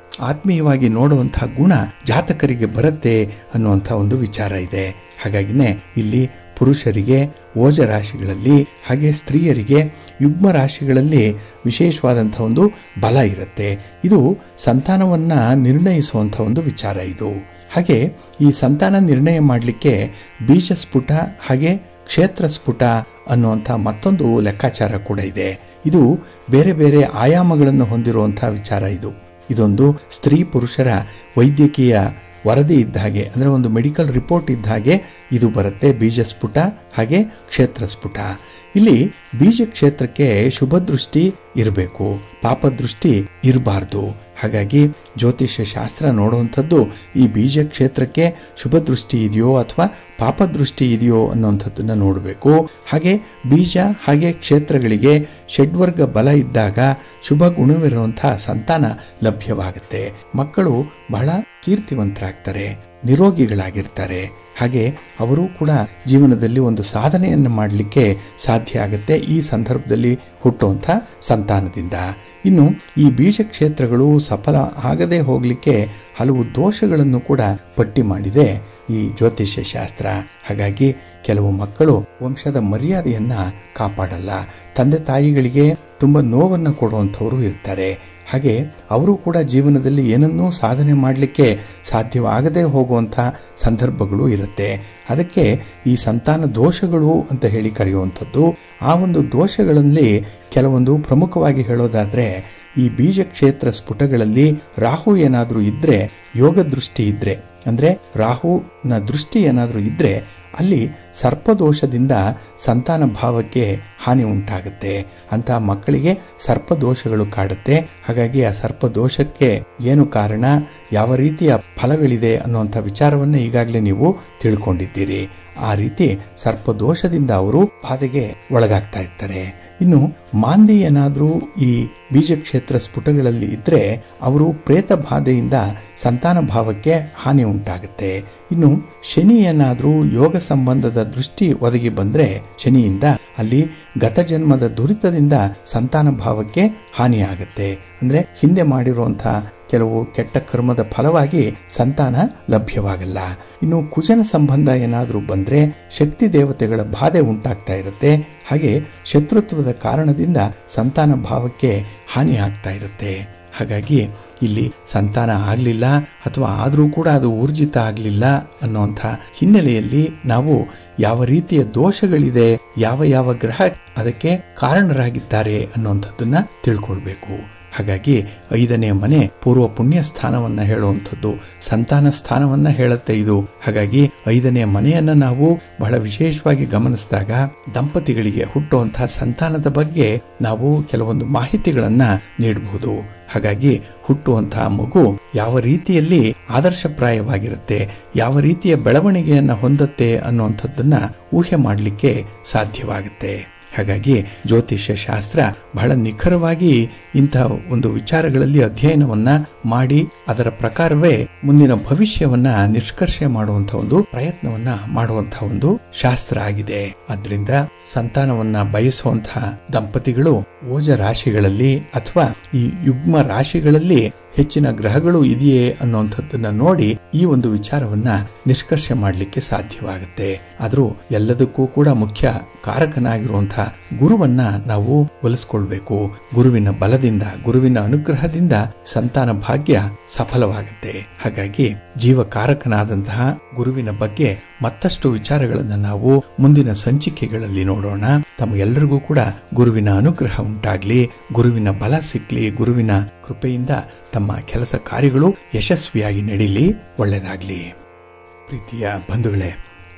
ಆತ್ಮೀಯವಾಗಿ ನೋಡುವಂತಹ ಗುಣ ಜಾತಕರಿಗೆ ಬರುತ್ತೆ ಅನ್ನುವಂಥ ಒಂದು ವಿಚಾರ ಇದೆ. ಹಾಗಾಗಿನೇ ಇಲ್ಲಿ ಪುರುಷರಿಗೆ ಓಜ ರಾಶಿಗಳಲ್ಲಿ ಹಾಗೆ ಸ್ತ್ರೀಯರಿಗೆ ಯುಗ್ಮ ರಾಶಿಗಳಲ್ಲಿ ವಿಶೇಷವಾದಂಥ ಒಂದು ಬಲ ಇರುತ್ತೆ. ಇದು ಸಂತಾನವನ್ನ ನಿರ್ಣಯಿಸುವಂಥ ಒಂದು ವಿಚಾರ ಇದು. ಹಾಗೆ ಈ ಸಂತಾನ ನಿರ್ಣಯ ಮಾಡಲಿಕ್ಕೆ ಬೀಜ ಸ್ಫುಟ ಹಾಗೆ ಕ್ಷೇತ್ರ ಸ್ಫುಟ ಅನ್ನುವಂಥ ಮತ್ತೊಂದು ಲೆಕ್ಕಾಚಾರ ಕೂಡ ಇದೆ. ಇದು ಬೇರೆ ಬೇರೆ ಆಯಾಮಗಳನ್ನು ಹೊಂದಿರುವಂತಹ ವಿಚಾರ. ಇದೊಂದು ಸ್ತ್ರೀ ಪುರುಷರ ವೈದ್ಯಕೀಯ ವರದಿ ಇದ್ದ ಹಾಗೆ, ಅಂದರೆ ಒಂದು ಮೆಡಿಕಲ್ ರಿಪೋರ್ಟ್ ಇದ್ದ ಹಾಗೆ ಇದು ಬರುತ್ತೆ. ಬೀಜ ಸ್ಫುಟ ಹಾಗೆ ಕ್ಷೇತ್ರ ಸ್ಫುಟ. ಇಲ್ಲಿ ಬೀಜ ಕ್ಷೇತ್ರಕ್ಕೆ ಶುಭ ದೃಷ್ಟಿ ಇರಬೇಕು, ಪಾಪ ದೃಷ್ಟಿ ಇರಬಾರ್ದು. ಹಾಗಾಗಿ ಜ್ಯೋತಿಷ್ಯ ಶಾಸ್ತ್ರ ನೋಡುವಂಥದ್ದು ಈ ಬೀಜ ಕ್ಷೇತ್ರಕ್ಕೆ ಶುಭ ದೃಷ್ಟಿ ಇದೆಯೋ ಅಥವಾ ಪಾಪ ದೃಷ್ಟಿ ಇದೆಯೋ ಅನ್ನುವಂಥದ್ದನ್ನು ನೋಡಬೇಕು. ಹಾಗೆ ಬೀಜ ಹಾಗೆ ಕ್ಷೇತ್ರಗಳಿಗೆ ಷಡ್ವರ್ಗ ಬಲ ಇದ್ದಾಗ ಶುಭ ಗುಣವಿರುವಂತಹ ಸಂತಾನ ಲಭ್ಯವಾಗುತ್ತೆ. ಮಕ್ಕಳು ಬಹಳ ಕೀರ್ತಿವಂತರಾಗ್ತಾರೆ, ನಿರೋಗಿಗಳಾಗಿರ್ತಾರೆ. ಹಾಗೆ ಅವರು ಕೂಡ ಜೀವನದಲ್ಲಿ ಒಂದು ಸಾಧನೆಯನ್ನು ಮಾಡಲಿಕ್ಕೆ ಸಾಧ್ಯ ಆಗುತ್ತೆ ಈ ಸಂದರ್ಭದಲ್ಲಿ ಹುಟ್ಟುವಂಥ ಸಂತಾನದಿಂದ. ಇನ್ನು ಈ ಬೀಜ ಕ್ಷೇತ್ರಗಳು ಸಫಲ ಆಗದೆ ಹೋಗಲಿಕ್ಕೆ ಹಲವು ದೋಷಗಳನ್ನು ಕೂಡ ಪಟ್ಟಿ ಮಾಡಿದೆ ಈ ಜ್ಯೋತಿಷ್ಯ ಶಾಸ್ತ್ರ. ಹಾಗಾಗಿ ಕೆಲವು ಮಕ್ಕಳು ವಂಶದ ಮರ್ಯಾದೆಯನ್ನ ಕಾಪಾಡಲ್ಲ, ತಂದೆ ತಾಯಿಗಳಿಗೆ ತುಂಬಾ ನೋವನ್ನು ಕೊಡುವಂಥವರು ಇರ್ತಾರೆ. ಹಾಗೆ ಅವರು ಕೂಡ ಜೀವನದಲ್ಲಿ ಏನನ್ನೂ ಸಾಧನೆ ಮಾಡಲಿಕ್ಕೆ ಸಾಧ್ಯವಾಗದೇ ಹೋಗುವಂಥ ಸಂದರ್ಭಗಳು ಇರುತ್ತೆ. ಅದಕ್ಕೆ ಈ ಸಂತಾನ ದೋಷಗಳು ಅಂತ ಹೇಳಿ ಕರೆಯುವಂಥದ್ದು. ಆ ಒಂದು ದೋಷಗಳಲ್ಲಿ ಕೆಲವೊಂದು ಪ್ರಮುಖವಾಗಿ ಹೇಳೋದಾದ್ರೆ ಈ ಬೀಜ ಕ್ಷೇತ್ರ ಸ್ಫುಟಗಳಲ್ಲಿ ರಾಹು ಏನಾದರೂ ಇದ್ರೆ, ಯೋಗ ದೃಷ್ಟಿ ಇದ್ರೆ, ಅಂದ್ರೆ ರಾಹುನ ದೃಷ್ಟಿ ಏನಾದರೂ ಇದ್ರೆ ಅಲ್ಲಿ ಸರ್ಪದೋಷದಿಂದ ಸಂತಾನ ಭಾವಕ್ಕೆ ಹಾನಿ ಉಂಟಾಗುತ್ತೆ. ಅಂತಹ ಮಕ್ಕಳಿಗೆ ಸರ್ಪದೋಷಗಳು ಕಾಡುತ್ತೆ. ಹಾಗಾಗಿ ಆ ಸರ್ಪದೋಷಕ್ಕೆ ಏನು ಕಾರಣ, ಯಾವ ರೀತಿಯ ಫಲಗಳಿದೆ ಅನ್ನುವಂಥ ವಿಚಾರವನ್ನು ಈಗಾಗಲೇ ನೀವು ತಿಳ್ಕೊಂಡಿದ್ದೀರಿ. ಆ ರೀತಿ ಸರ್ಪದೋಷದಿಂದ ಅವರು ಬಾಧೆಗೆ ಒಳಗಾಗ್ತಾ ಇರ್ತಾರೆ. ಇನ್ನು ಮಾಂದಿ ಏನಾದರೂ ಈ ಬೀಜಕ್ಷೇತ್ರ ಸ್ಫುಟಗಳಲ್ಲಿ ಇದ್ರೆ ಅವರು ಪ್ರೇತ ಬಾಧೆಯಿಂದ ಸಂತಾನ ಭಾವಕ್ಕೆ ಹಾನಿ ಉಂಟಾಗುತ್ತೆ. ಇನ್ನು ಶನಿ ಏನಾದರೂ ಯೋಗ ಸಂಬಂಧದ ದೃಷ್ಟಿ ಒದಗಿ ಬಂದ್ರೆ ಶನಿಯಿಂದ ಅಲ್ಲಿ ಗತಜನ್ಮದ ದುರಿತದಿಂದ ಸಂತಾನ ಭಾವಕ್ಕೆ ಹಾನಿಯಾಗುತ್ತೆ. ಅಂದ್ರೆ ಹಿಂದೆ ಮಾಡಿರುವಂತಹ ಕೆಲವು ಕೆಟ್ಟ ಕರ್ಮದ ಫಲವಾಗಿ ಸಂತಾನ ಲಭ್ಯವಾಗಲ್ಲ. ಇನ್ನು ಕುಜನ ಸಂಬಂಧ ಏನಾದರೂ ಬಂದ್ರೆ ಶಕ್ತಿ ದೇವತೆಗಳ ಬಾಧೆ ಉಂಟಾಗ್ತಾ ಇರುತ್ತೆ. ಹಾಗೆ ಶತ್ರುತ್ವದ ಕಾರಣದಿಂದ ಸಂತಾನ ಭಾವಕ್ಕೆ ಹಾನಿ ಆಗ್ತಾ ಇರುತ್ತೆ. ಹಾಗಾಗಿ ಇಲ್ಲಿ ಸಂತಾನ ಆಗಲಿಲ್ಲ ಅಥವಾ ಆದರೂ ಕೂಡ ಅದು ಊರ್ಜಿತ ಆಗಲಿಲ್ಲ ಅನ್ನುವಂಥ ಹಿನ್ನೆಲೆಯಲ್ಲಿ ನಾವು ಯಾವ ರೀತಿಯ ದೋಷಗಳಿದೆ, ಯಾವ ಯಾವ ಗ್ರಹ ಅದಕ್ಕೆ ಕಾರಣರಾಗಿದ್ದಾರೆ ಅನ್ನುವಂಥದ್ದನ್ನ ತಿಳ್ಕೊಳ್ಬೇಕು. ಹಾಗಾಗಿ 5ನೇ ಮನೆ ಪೂರ್ವ ಪುಣ್ಯ ಸ್ಥಾನವನ್ನ ಹೇಳುವಂಥದ್ದು, ಸಂತಾನ ಸ್ಥಾನವನ್ನ ಹೇಳುತ್ತೆ ಇದು. ಹಾಗಾಗಿ 5ನೇ ಮನೆಯನ್ನ ನಾವು ಬಹಳ ವಿಶೇಷವಾಗಿ ಗಮನಿಸಿದಾಗ ದಂಪತಿಗಳಿಗೆ ಹುಟ್ಟುವಂತಹ ಸಂತಾನದ ಬಗ್ಗೆ ನಾವು ಕೆಲವೊಂದು ಮಾಹಿತಿಗಳನ್ನ ನೀಡಬಹುದು. ಹಾಗಾಗಿ ಹುಟ್ಟುವಂತಹ ಮಗು ಯಾವ ರೀತಿಯಲ್ಲಿ ಆದರ್ಶಪ್ರಾಯವಾಗಿರುತ್ತೆ, ಯಾವ ರೀತಿಯ ಬೆಳವಣಿಗೆಯನ್ನ ಹೊಂದುತ್ತೆ ಅನ್ನುವಂಥದ್ದನ್ನ ಊಹೆ ಮಾಡಲಿಕ್ಕೆ ಸಾಧ್ಯವಾಗುತ್ತೆ. ಹಾಗಾಗಿ ಜ್ಯೋತಿಷ್ಯ ಶಾಸ್ತ್ರ ಬಹಳ ನಿಖರವಾಗಿ ಇಂತಹ ಒಂದು ವಿಚಾರಗಳಲ್ಲಿ ಅಧ್ಯಯನವನ್ನ ಮಾಡಿ ಅದರ ಪ್ರಕಾರವೇ ಮುಂದಿನ ಭವಿಷ್ಯವನ್ನ ನಿಷ್ಕರ್ಷೆ ಮಾಡುವಂತಹ ಒಂದು ಪ್ರಯತ್ನವನ್ನ ಮಾಡುವಂತಹ ಒಂದು ಶಾಸ್ತ್ರ ಆಗಿದೆ. ಅದರಿಂದ ಸಂತಾನವನ್ನ ಬಯಸುವಂತಹ ದಂಪತಿಗಳು ಓಜ ರಾಶಿಗಳಲ್ಲಿ ಅಥವಾ ಈ ಯುಗ್ಮ ರಾಶಿಗಳಲ್ಲಿ ಹೆಚ್ಚಿನ ಗ್ರಹಗಳು ಇದೆಯೇ ಅನ್ನುವಂಥದ್ದನ್ನ ನೋಡಿ ಈ ಒಂದು ವಿಚಾರವನ್ನ ನಿಷ್ಕರ್ಷೆ ಮಾಡಲಿಕ್ಕೆ ಸಾಧ್ಯವಾಗುತ್ತೆ. ಆದ್ರೂ ಎಲ್ಲದಕ್ಕೂ ಕೂಡ ಮುಖ್ಯ ಕಾರಕನಾಗಿರುವಂತಹ ಗುರುವನ್ನ ನಾವು ಒಲಿಸ್ಕೊಳ್ಬೇಕು. ಗುರುವಿನ ಬಲದಿಂದ, ಗುರುವಿನ ಅನುಗ್ರಹದಿಂದ ಸಂತಾನ ಭಾಗ್ಯ ಸಫಲವಾಗುತ್ತೆ. ಹಾಗಾಗಿ ಜೀವಕಾರಕನಾದಂತಹ ಗುರುವಿನ ಬಗ್ಗೆ ಮತ್ತಷ್ಟು ವಿಚಾರಗಳನ್ನು ನಾವು ಮುಂದಿನ ಸಂಚಿಕೆಗಳಲ್ಲಿ ನೋಡೋಣ. ತಮಗೆಲ್ಲರಿಗೂ ಕೂಡ ಗುರುವಿನ ಅನುಗ್ರಹ ಉಂಟಾಗ್ಲಿ, ಗುರುವಿನ ಬಲ ಸಿಕ್ಲಿ, ಗುರುವಿನ ಕೃಪೆಯಿಂದ ತಮ್ಮ ಕೆಲಸ ಕಾರ್ಯಗಳು ಯಶಸ್ವಿಯಾಗಿ ನಡೀಲಿ, ಒಳ್ಳೆಯದಾಗ್ಲಿ. ಪ್ರೀತಿಯ ಬಂಧುಗಳೇ,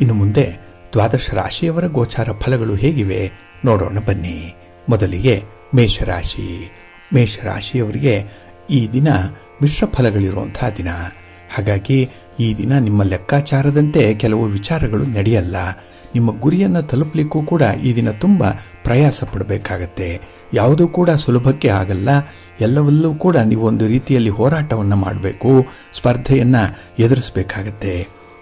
ಇನ್ನು ಮುಂದೆ 12 ರಾಶಿಯವರ ಗೋಚಾರ ಫಲಗಳು ಹೇಗಿವೆ ನೋಡೋಣ ಬನ್ನಿ. ಮೊದಲಿಗೆ ಮೇಷರಾಶಿ. ಮೇಷರಾಶಿಯವರಿಗೆ ಈ ದಿನ ಮಿಶ್ರ ಫಲಗಳಿರುವಂತಹ ದಿನ. ಹಾಗಾಗಿ ಈ ದಿನ ನಿಮ್ಮ ಲೆಕ್ಕಾಚಾರದಂತೆ ಕೆಲವು ವಿಚಾರಗಳು ನಡೆಯಲ್ಲ. ನಿಮ್ಮ ಗುರಿಯನ್ನು ತಲುಪಲಿಕ್ಕೂ ಕೂಡ ಈ ದಿನ ತುಂಬ ಪ್ರಯಾಸ ಪಡಬೇಕಾಗತ್ತೆ. ಯಾವುದೂ ಕೂಡ ಸುಲಭಕ್ಕೆ ಆಗಲ್ಲ. ಎಲ್ಲವಲ್ಲೂ ಕೂಡ ನೀವು ಒಂದು ರೀತಿಯಲ್ಲಿ ಹೋರಾಟವನ್ನು ಮಾಡಬೇಕು, ಸ್ಪರ್ಧೆಯನ್ನು ಎದುರಿಸಬೇಕಾಗತ್ತೆ.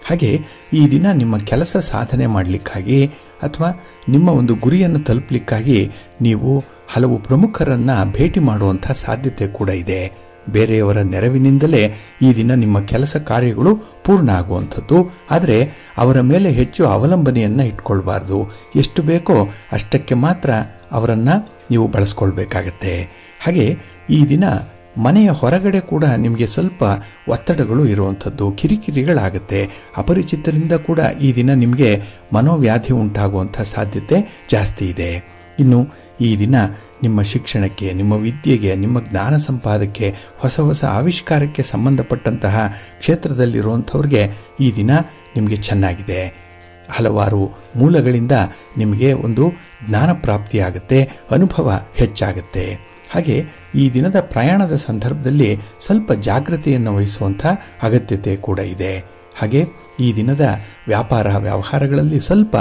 ಹಾಗೆ ಈ ದಿನ ನಿಮ್ಮ ಕೆಲಸ ಸಾಧನೆ ಮಾಡಲಿಕ್ಕಾಗಿ ಅಥವಾ ನಿಮ್ಮ ಒಂದು ಗುರಿಯನ್ನು ತಲುಪಲಿಕ್ಕಾಗಿ ನೀವು ಹಲವು ಪ್ರಮುಖರನ್ನ ಭೇಟಿ ಮಾಡುವಂಥ ಸಾಧ್ಯತೆ ಕೂಡ ಇದೆ. ಬೇರೆಯವರ ನೆರವಿನಿಂದಲೇ ಈ ದಿನ ನಿಮ್ಮ ಕೆಲಸ ಕಾರ್ಯಗಳು ಪೂರ್ಣ ಆಗುವಂಥದ್ದು. ಆದರೆ ಅವರ ಮೇಲೆ ಹೆಚ್ಚು ಅವಲಂಬನೆಯನ್ನು ಇಟ್ಕೊಳ್ಬಾರ್ದು. ಎಷ್ಟು ಬೇಕೋ ಅಷ್ಟಕ್ಕೆ ಮಾತ್ರ ಅವರನ್ನು ನೀವು ಬಳಸ್ಕೊಳ್ಬೇಕಾಗತ್ತೆ. ಹಾಗೆ ಈ ದಿನ ಮನೆಯ ಹೊರಗಡೆ ಕೂಡ ನಿಮಗೆ ಸ್ವಲ್ಪ ಒತ್ತಡಗಳು ಇರುವಂಥದ್ದು, ಕಿರಿಕಿರಿಗಳಾಗುತ್ತೆ. ಅಪರಿಚಿತರಿಂದ ಕೂಡ ಈ ದಿನ ನಿಮಗೆ ಮನೋವ್ಯಾಧಿ ಉಂಟಾಗುವಂಥ ಸಾಧ್ಯತೆ ಜಾಸ್ತಿ ಇದೆ. ಇನ್ನು ಈ ದಿನ ನಿಮ್ಮ ಶಿಕ್ಷಣಕ್ಕೆ, ನಿಮ್ಮ ವಿದ್ಯೆಗೆ, ನಿಮ್ಮ ಜ್ಞಾನ ಸಂಪಾದಕ್ಕೆ, ಹೊಸ ಹೊಸ ಆವಿಷ್ಕಾರಕ್ಕೆ ಸಂಬಂಧಪಟ್ಟಂತಹ ಕ್ಷೇತ್ರದಲ್ಲಿರುವಂಥವ್ರಿಗೆ ಈ ದಿನ ನಿಮಗೆ ಚೆನ್ನಾಗಿದೆ. ಹಲವಾರು ಮೂಲಗಳಿಂದ ನಿಮಗೆ ಒಂದು ಜ್ಞಾನ ಪ್ರಾಪ್ತಿಯಾಗುತ್ತೆ, ಅನುಭವ ಹೆಚ್ಚಾಗುತ್ತೆ. ಹಾಗೆ ಈ ದಿನದ ಪ್ರಯಾಣದ ಸಂದರ್ಭದಲ್ಲಿ ಸ್ವಲ್ಪ ಜಾಗೃತಿಯನ್ನು ವಹಿಸುವಂಥ ಅಗತ್ಯತೆ ಕೂಡ ಇದೆ. ಹಾಗೆ ಈ ದಿನದ ವ್ಯಾಪಾರ ವ್ಯವಹಾರಗಳಲ್ಲಿ ಸ್ವಲ್ಪ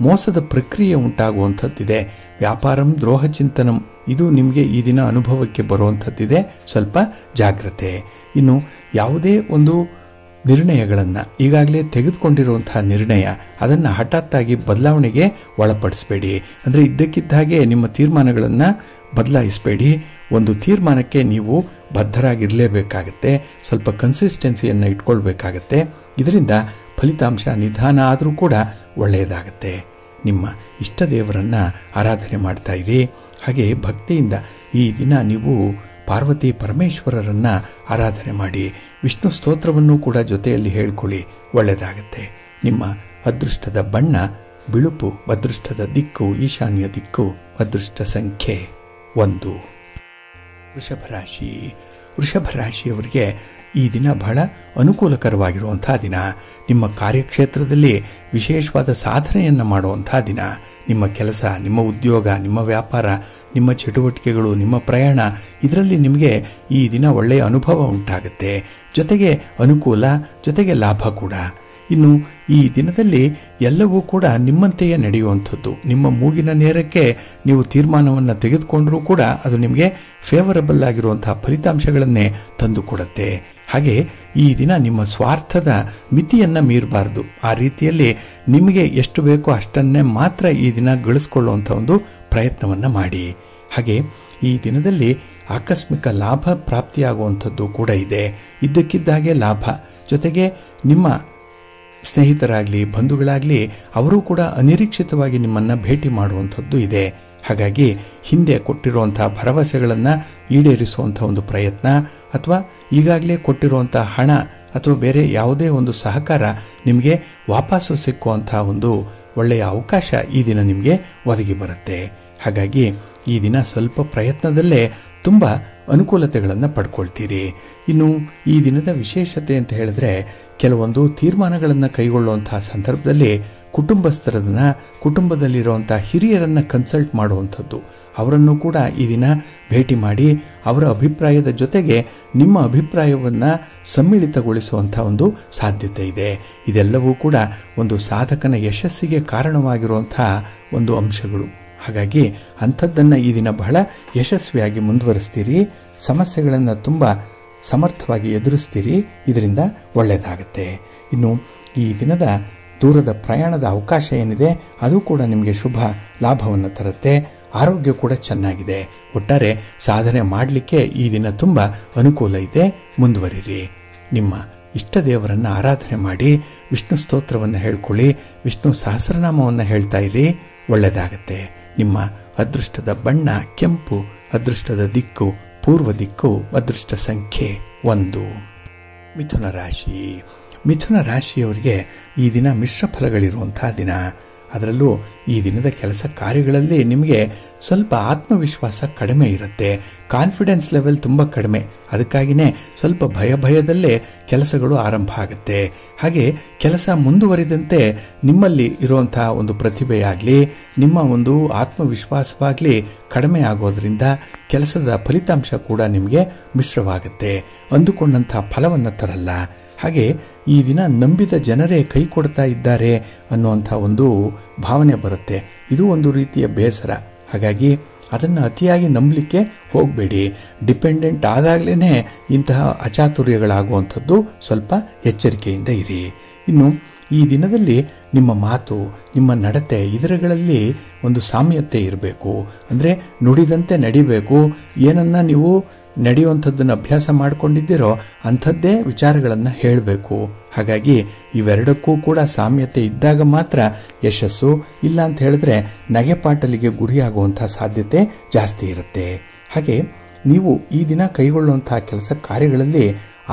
ಮೋಸದ ಪ್ರಕ್ರಿಯೆ ಉಂಟಾಗುವಂಥದ್ದಿದೆ. ವ್ಯಾಪಾರಂ ದ್ರೋಹ ಚಿಂತನಂ, ಇದು ನಿಮಗೆ ಈ ದಿನ ಅನುಭವಕ್ಕೆ ಬರುವಂಥದ್ದಿದೆ. ಸ್ವಲ್ಪ ಜಾಗ್ರತೆ. ಇನ್ನು ಯಾವುದೇ ಒಂದು ನಿರ್ಣಯಗಳನ್ನು, ಈಗಾಗಲೇ ತೆಗೆದುಕೊಂಡಿರುವಂತಹ ನಿರ್ಣಯ, ಅದನ್ನು ಹಠಾತ್ತಾಗಿ ಬದಲಾವಣೆಗೆ ಒಳಪಡಿಸಬೇಡಿ. ಅಂದರೆ ಇದ್ದಕ್ಕಿದ್ದ ಹಾಗೆ ನಿಮ್ಮ ತೀರ್ಮಾನಗಳನ್ನು ಬದಲಾಯಿಸಬೇಡಿ. ಒಂದು ತೀರ್ಮಾನಕ್ಕೆ ನೀವು ಬದ್ಧರಾಗಿರಲೇಬೇಕಾಗತ್ತೆ. ಸ್ವಲ್ಪ ಕನ್ಸಿಸ್ಟೆನ್ಸಿಯನ್ನು ಇಟ್ಕೊಳ್ಬೇಕಾಗತ್ತೆ. ಇದರಿಂದ ಫಲಿತಾಂಶ ನಿಧಾನ ಆದರೂ ಕೂಡ ಒಳ್ಳೆಯದಾಗತ್ತೆ. ನಿಮ್ಮ ಇಷ್ಟ ದೇವರನ್ನು ಆರಾಧನೆ ಮಾಡ್ತಾ ಇರಿ. ಹಾಗೆ ಭಕ್ತಿಯಿಂದ ಈ ದಿನ ನೀವು ಪಾರ್ವತಿ ಪರಮೇಶ್ವರರನ್ನ ಆರಾಧನೆ ಮಾಡಿ. ವಿಷ್ಣು ಸ್ತೋತ್ರವನ್ನು ಕೂಡ ಜೊತೆಯಲ್ಲಿ ಹೇಳ್ಕೊಳ್ಳಿ, ಒಳ್ಳೆಯದಾಗತ್ತೆ. ನಿಮ್ಮ ಅದೃಷ್ಟದ ಬಣ್ಣ ಬಿಳುಪು, ಅದೃಷ್ಟದ ದಿಕ್ಕು ಈಶಾನ್ಯ ದಿಕ್ಕು, ಅದೃಷ್ಟ ಸಂಖ್ಯೆ 1. ವೃಷಭ ರಾಶಿ. ವೃಷಭ ರಾಶಿಯವರಿಗೆ ಈ ದಿನ ಬಹಳ ಅನುಕೂಲಕರವಾಗಿರುವಂಥ ದಿನ. ನಿಮ್ಮ ಕಾರ್ಯಕ್ಷೇತ್ರದಲ್ಲಿ ವಿಶೇಷವಾದ ಸಾಧನೆಯನ್ನು ಮಾಡುವಂಥ ದಿನ. ನಿಮ್ಮ ಕೆಲಸ, ನಿಮ್ಮ ಉದ್ಯೋಗ, ನಿಮ್ಮ ವ್ಯಾಪಾರ, ನಿಮ್ಮ ಚಟುವಟಿಕೆಗಳು, ನಿಮ್ಮ ಪ್ರಯಾಣ, ಇದರಲ್ಲಿ ನಿಮಗೆ ಈ ದಿನ ಒಳ್ಳೆಯ ಅನುಭವ ಉಂಟಾಗುತ್ತೆ. ಜೊತೆಗೆ ಅನುಕೂಲ, ಜೊತೆಗೆ ಲಾಭ ಕೂಡ. ಇನ್ನು ಈ ದಿನದಲ್ಲಿ ಎಲ್ಲವೂ ಕೂಡ ನಿಮ್ಮಂತೆಯೇ ನಡೆಯುವಂಥದ್ದು. ನಿಮ್ಮ ಮೂಗಿನ ನೇರಕ್ಕೆ ನೀವು ತೀರ್ಮಾನವನ್ನು ತೆಗೆದುಕೊಂಡರೂ ಕೂಡ ಅದು ನಿಮಗೆ ಫೇವರಬಲ್ ಆಗಿರುವಂತಹ ಫಲಿತಾಂಶಗಳನ್ನೇ ತಂದುಕೊಡುತ್ತೆ. ಹಾಗೆ ಈ ದಿನ ನಿಮ್ಮ ಸ್ವಾರ್ಥದ ಮಿತಿಯನ್ನು ಮೀರಬಾರ್ದು. ಆ ರೀತಿಯಲ್ಲಿ ನಿಮಗೆ ಎಷ್ಟು ಬೇಕೋ ಅಷ್ಟನ್ನೇ ಮಾತ್ರ ಈ ದಿನ ಗಳಿಸ್ಕೊಳ್ಳುವಂಥ ಒಂದು ಪ್ರಯತ್ನವನ್ನು ಮಾಡಿ. ಹಾಗೆ ಈ ದಿನದಲ್ಲಿ ಆಕಸ್ಮಿಕ ಲಾಭ ಪ್ರಾಪ್ತಿಯಾಗುವಂಥದ್ದು ಕೂಡ ಇದೆ. ಇದ್ದಕ್ಕಿದ್ದಾಗೆ ಲಾಭ, ಜೊತೆಗೆ ನಿಮ್ಮ ಸ್ನೇಹಿತರಾಗಲಿ ಬಂಧುಗಳಾಗಲಿ ಅವರು ಕೂಡ ಅನಿರೀಕ್ಷಿತವಾಗಿ ನಿಮ್ಮನ್ನು ಭೇಟಿ ಮಾಡುವಂಥದ್ದು ಇದೆ. ಹಾಗಾಗಿ ಹಿಂದೆ ಕೊಟ್ಟಿರುವಂಥ ಭರವಸೆಗಳನ್ನು ಈಡೇರಿಸುವಂಥ ಒಂದು ಪ್ರಯತ್ನ, ಅಥವಾ ಈಗಾಗಲೇ ಕೊಟ್ಟಿರುವಂಥ ಹಣ ಅಥವಾ ಬೇರೆ ಯಾವುದೇ ಒಂದು ಸಹಕಾರ ನಿಮಗೆ ವಾಪಸ್ಸು ಸಿಕ್ಕುವಂಥ ಒಂದು ಒಳ್ಳೆಯ ಅವಕಾಶ ಈ ದಿನ ನಿಮಗೆ ಒದಗಿ ಬರುತ್ತೆ. ಹಾಗಾಗಿ ಈ ದಿನ ಸ್ವಲ್ಪ ಪ್ರಯತ್ನದಲ್ಲೇ ತುಂಬ ಅನುಕೂಲತೆಗಳನ್ನು ಪಡ್ಕೊಳ್ತೀರಿ. ಇನ್ನು ಈ ದಿನದ ವಿಶೇಷತೆ ಅಂತ ಹೇಳಿದ್ರೆ, ಕೆಲವೊಂದು ತೀರ್ಮಾನಗಳನ್ನು ಕೈಗೊಳ್ಳುವಂತಹ ಸಂದರ್ಭದಲ್ಲಿ ಕುಟುಂಬಸ್ಥರನ್ನ, ಕುಟುಂಬದಲ್ಲಿರುವಂಥ ಹಿರಿಯರನ್ನು ಕನ್ಸಲ್ಟ್ ಮಾಡುವಂಥದ್ದು, ಅವರನ್ನು ಕೂಡ ಈ ದಿನ ಭೇಟಿ ಮಾಡಿ ಅವರ ಅಭಿಪ್ರಾಯದ ಜೊತೆಗೆ ನಿಮ್ಮ ಅಭಿಪ್ರಾಯವನ್ನು ಸಮ್ಮಿಳಿತಗೊಳಿಸುವಂಥ ಒಂದು ಸಾಧ್ಯತೆ ಇದೆ. ಇದೆಲ್ಲವೂ ಕೂಡ ಒಂದು ಸಾಧಕನ ಯಶಸ್ಸಿಗೆ ಕಾರಣವಾಗಿರುವಂಥ ಒಂದು ಅಂಶಗಳು. ಹಾಗಾಗಿ ಅಂಥದ್ದನ್ನು ಈ ದಿನ ಬಹಳ ಯಶಸ್ವಿಯಾಗಿ ಮುಂದುವರಿಸ್ತೀರಿ. ಸಮಸ್ಯೆಗಳನ್ನು ತುಂಬ ಸಮರ್ಥವಾಗಿ ಎದುರಿಸ್ತೀರಿ. ಇದರಿಂದ ಒಳ್ಳೆಯದಾಗುತ್ತೆ. ಇನ್ನು ಈ ದಿನದ ದೂರದ ಪ್ರಯಾಣದ ಅವಕಾಶ ಏನಿದೆ ಅದು ಕೂಡ ನಿಮಗೆ ಶುಭ ಲಾಭವನ್ನು ತರುತ್ತೆ. ಆರೋಗ್ಯ ಕೂಡ ಚೆನ್ನಾಗಿದೆ. ಒಟ್ಟಾರೆ ಸಾಧನೆ ಮಾಡಲಿಕ್ಕೆ ಈ ದಿನ ತುಂಬ ಅನುಕೂಲ ಇದೆ. ಮುಂದುವರಿರಿ. ನಿಮ್ಮ ಇಷ್ಟ ದೇವರನ್ನು ಆರಾಧನೆ ಮಾಡಿ, ವಿಷ್ಣು ಸ್ತೋತ್ರವನ್ನು ಹೇಳ್ಕೊಳ್ಳಿ, ವಿಷ್ಣು ಸಹಸ್ರನಾಮವನ್ನು ಹೇಳ್ತಾ ಇರಿ. ಒಳ್ಳೆಯದಾಗತ್ತೆ. ನಿಮ್ಮ ಅದೃಷ್ಟದ ಬಣ್ಣ ಕೆಂಪು, ಅದೃಷ್ಟದ ದಿಕ್ಕು ಪೂರ್ವ ದಿಕ್ಕು, ಅದೃಷ್ಟ ಸಂಖ್ಯೆ 1. ಮಿಥುನ ರಾಶಿ. ಮಿಥುನ ರಾಶಿಯವರಿಗೆ ಈ ದಿನ ಮಿಶ್ರ ಫಲಗಳಿರುವಂತಹ ದಿನ. ಅದರಲ್ಲೂ ಈ ದಿನದ ಕೆಲಸ ಕಾರ್ಯಗಳಲ್ಲಿ ನಿಮಗೆ ಸ್ವಲ್ಪ ಆತ್ಮವಿಶ್ವಾಸ ಕಡಿಮೆ ಇರುತ್ತೆ. ಕಾನ್ಫಿಡೆನ್ಸ್ ಲೆವೆಲ್ ತುಂಬ ಕಡಿಮೆ. ಅದಕ್ಕಾಗಿಯೇ ಸ್ವಲ್ಪ ಭಯದಲ್ಲೇ ಕೆಲಸಗಳು ಆರಂಭ ಆಗುತ್ತೆ. ಹಾಗೆ ಕೆಲಸ ಮುಂದುವರಿದಂತೆ ನಿಮ್ಮಲ್ಲಿ ಇರುವಂತಹ ಒಂದು ಪ್ರತಿಭೆಯಾಗಲಿ, ನಿಮ್ಮ ಒಂದು ಆತ್ಮವಿಶ್ವಾಸವಾಗಲಿ ಕಡಿಮೆ ಆಗೋದ್ರಿಂದ ಕೆಲಸದ ಫಲಿತಾಂಶ ಕೂಡ ನಿಮಗೆ ಮಿಶ್ರವಾಗುತ್ತೆ. ಅಂದುಕೊಂಡಂಥ ಫಲವನ್ನು ತರಲ್ಲ. ಹಾಗೆ ಈ ದಿನ ನಂಬಿದ ಜನರೇ ಕೈ ಕೊಡ್ತಾ ಇದ್ದಾರೆ ಅನ್ನುವಂಥ ಒಂದು ಭಾವನೆ ಬರುತ್ತೆ. ಇದು ಒಂದು ರೀತಿಯ ಬೇಸರ. ಹಾಗಾಗಿ ಅದನ್ನು ಅತಿಯಾಗಿ ನಂಬಲಿಕ್ಕೆ ಹೋಗಬೇಡಿ. ಡಿಪೆಂಡೆಂಟ್ ಆದಾಗಲೇ ಇಂತಹ ಅಚಾತುರ್ಯಗಳಾಗುವಂಥದ್ದು, ಸ್ವಲ್ಪ ಎಚ್ಚರಿಕೆಯಿಂದ ಇರಿ. ಇನ್ನು ಈ ದಿನದಲ್ಲಿ ನಿಮ್ಮ ಮಾತು, ನಿಮ್ಮ ನಡತೆ ಇದರಲ್ಲಿ ಒಂದು ಸಾಮ್ಯತೆ ಇರಬೇಕು. ಅಂದರೆ ನುಡಿದಂತೆ ನಡಿಬೇಕು. ಏನನ್ನ ನೀವು ನಡೆಯುವಂಥದ್ದನ್ನು ಅಭ್ಯಾಸ ಮಾಡಿಕೊಂಡಿದ್ದೀರೋ ಅಂಥದ್ದೇ ವಿಚಾರಗಳನ್ನು ಹೇಳಬೇಕು. ಹಾಗಾಗಿ ಇವೆರಡಕ್ಕೂ ಕೂಡ ಸಾಮ್ಯತೆ ಇದ್ದಾಗ ಮಾತ್ರ ಯಶಸ್ಸು. ಇಲ್ಲ ಅಂತ ಹೇಳಿದ್ರೆ ನಗೆಪಾಟಲಿಗೆ ಗುರಿಯಾಗುವಂಥ ಸಾಧ್ಯತೆ ಜಾಸ್ತಿ ಇರುತ್ತೆ. ಹಾಗೆ ನೀವು ಈ ದಿನ ಕೈಗೊಳ್ಳುವಂತಹ ಕೆಲಸ ಕಾರ್ಯಗಳಲ್ಲಿ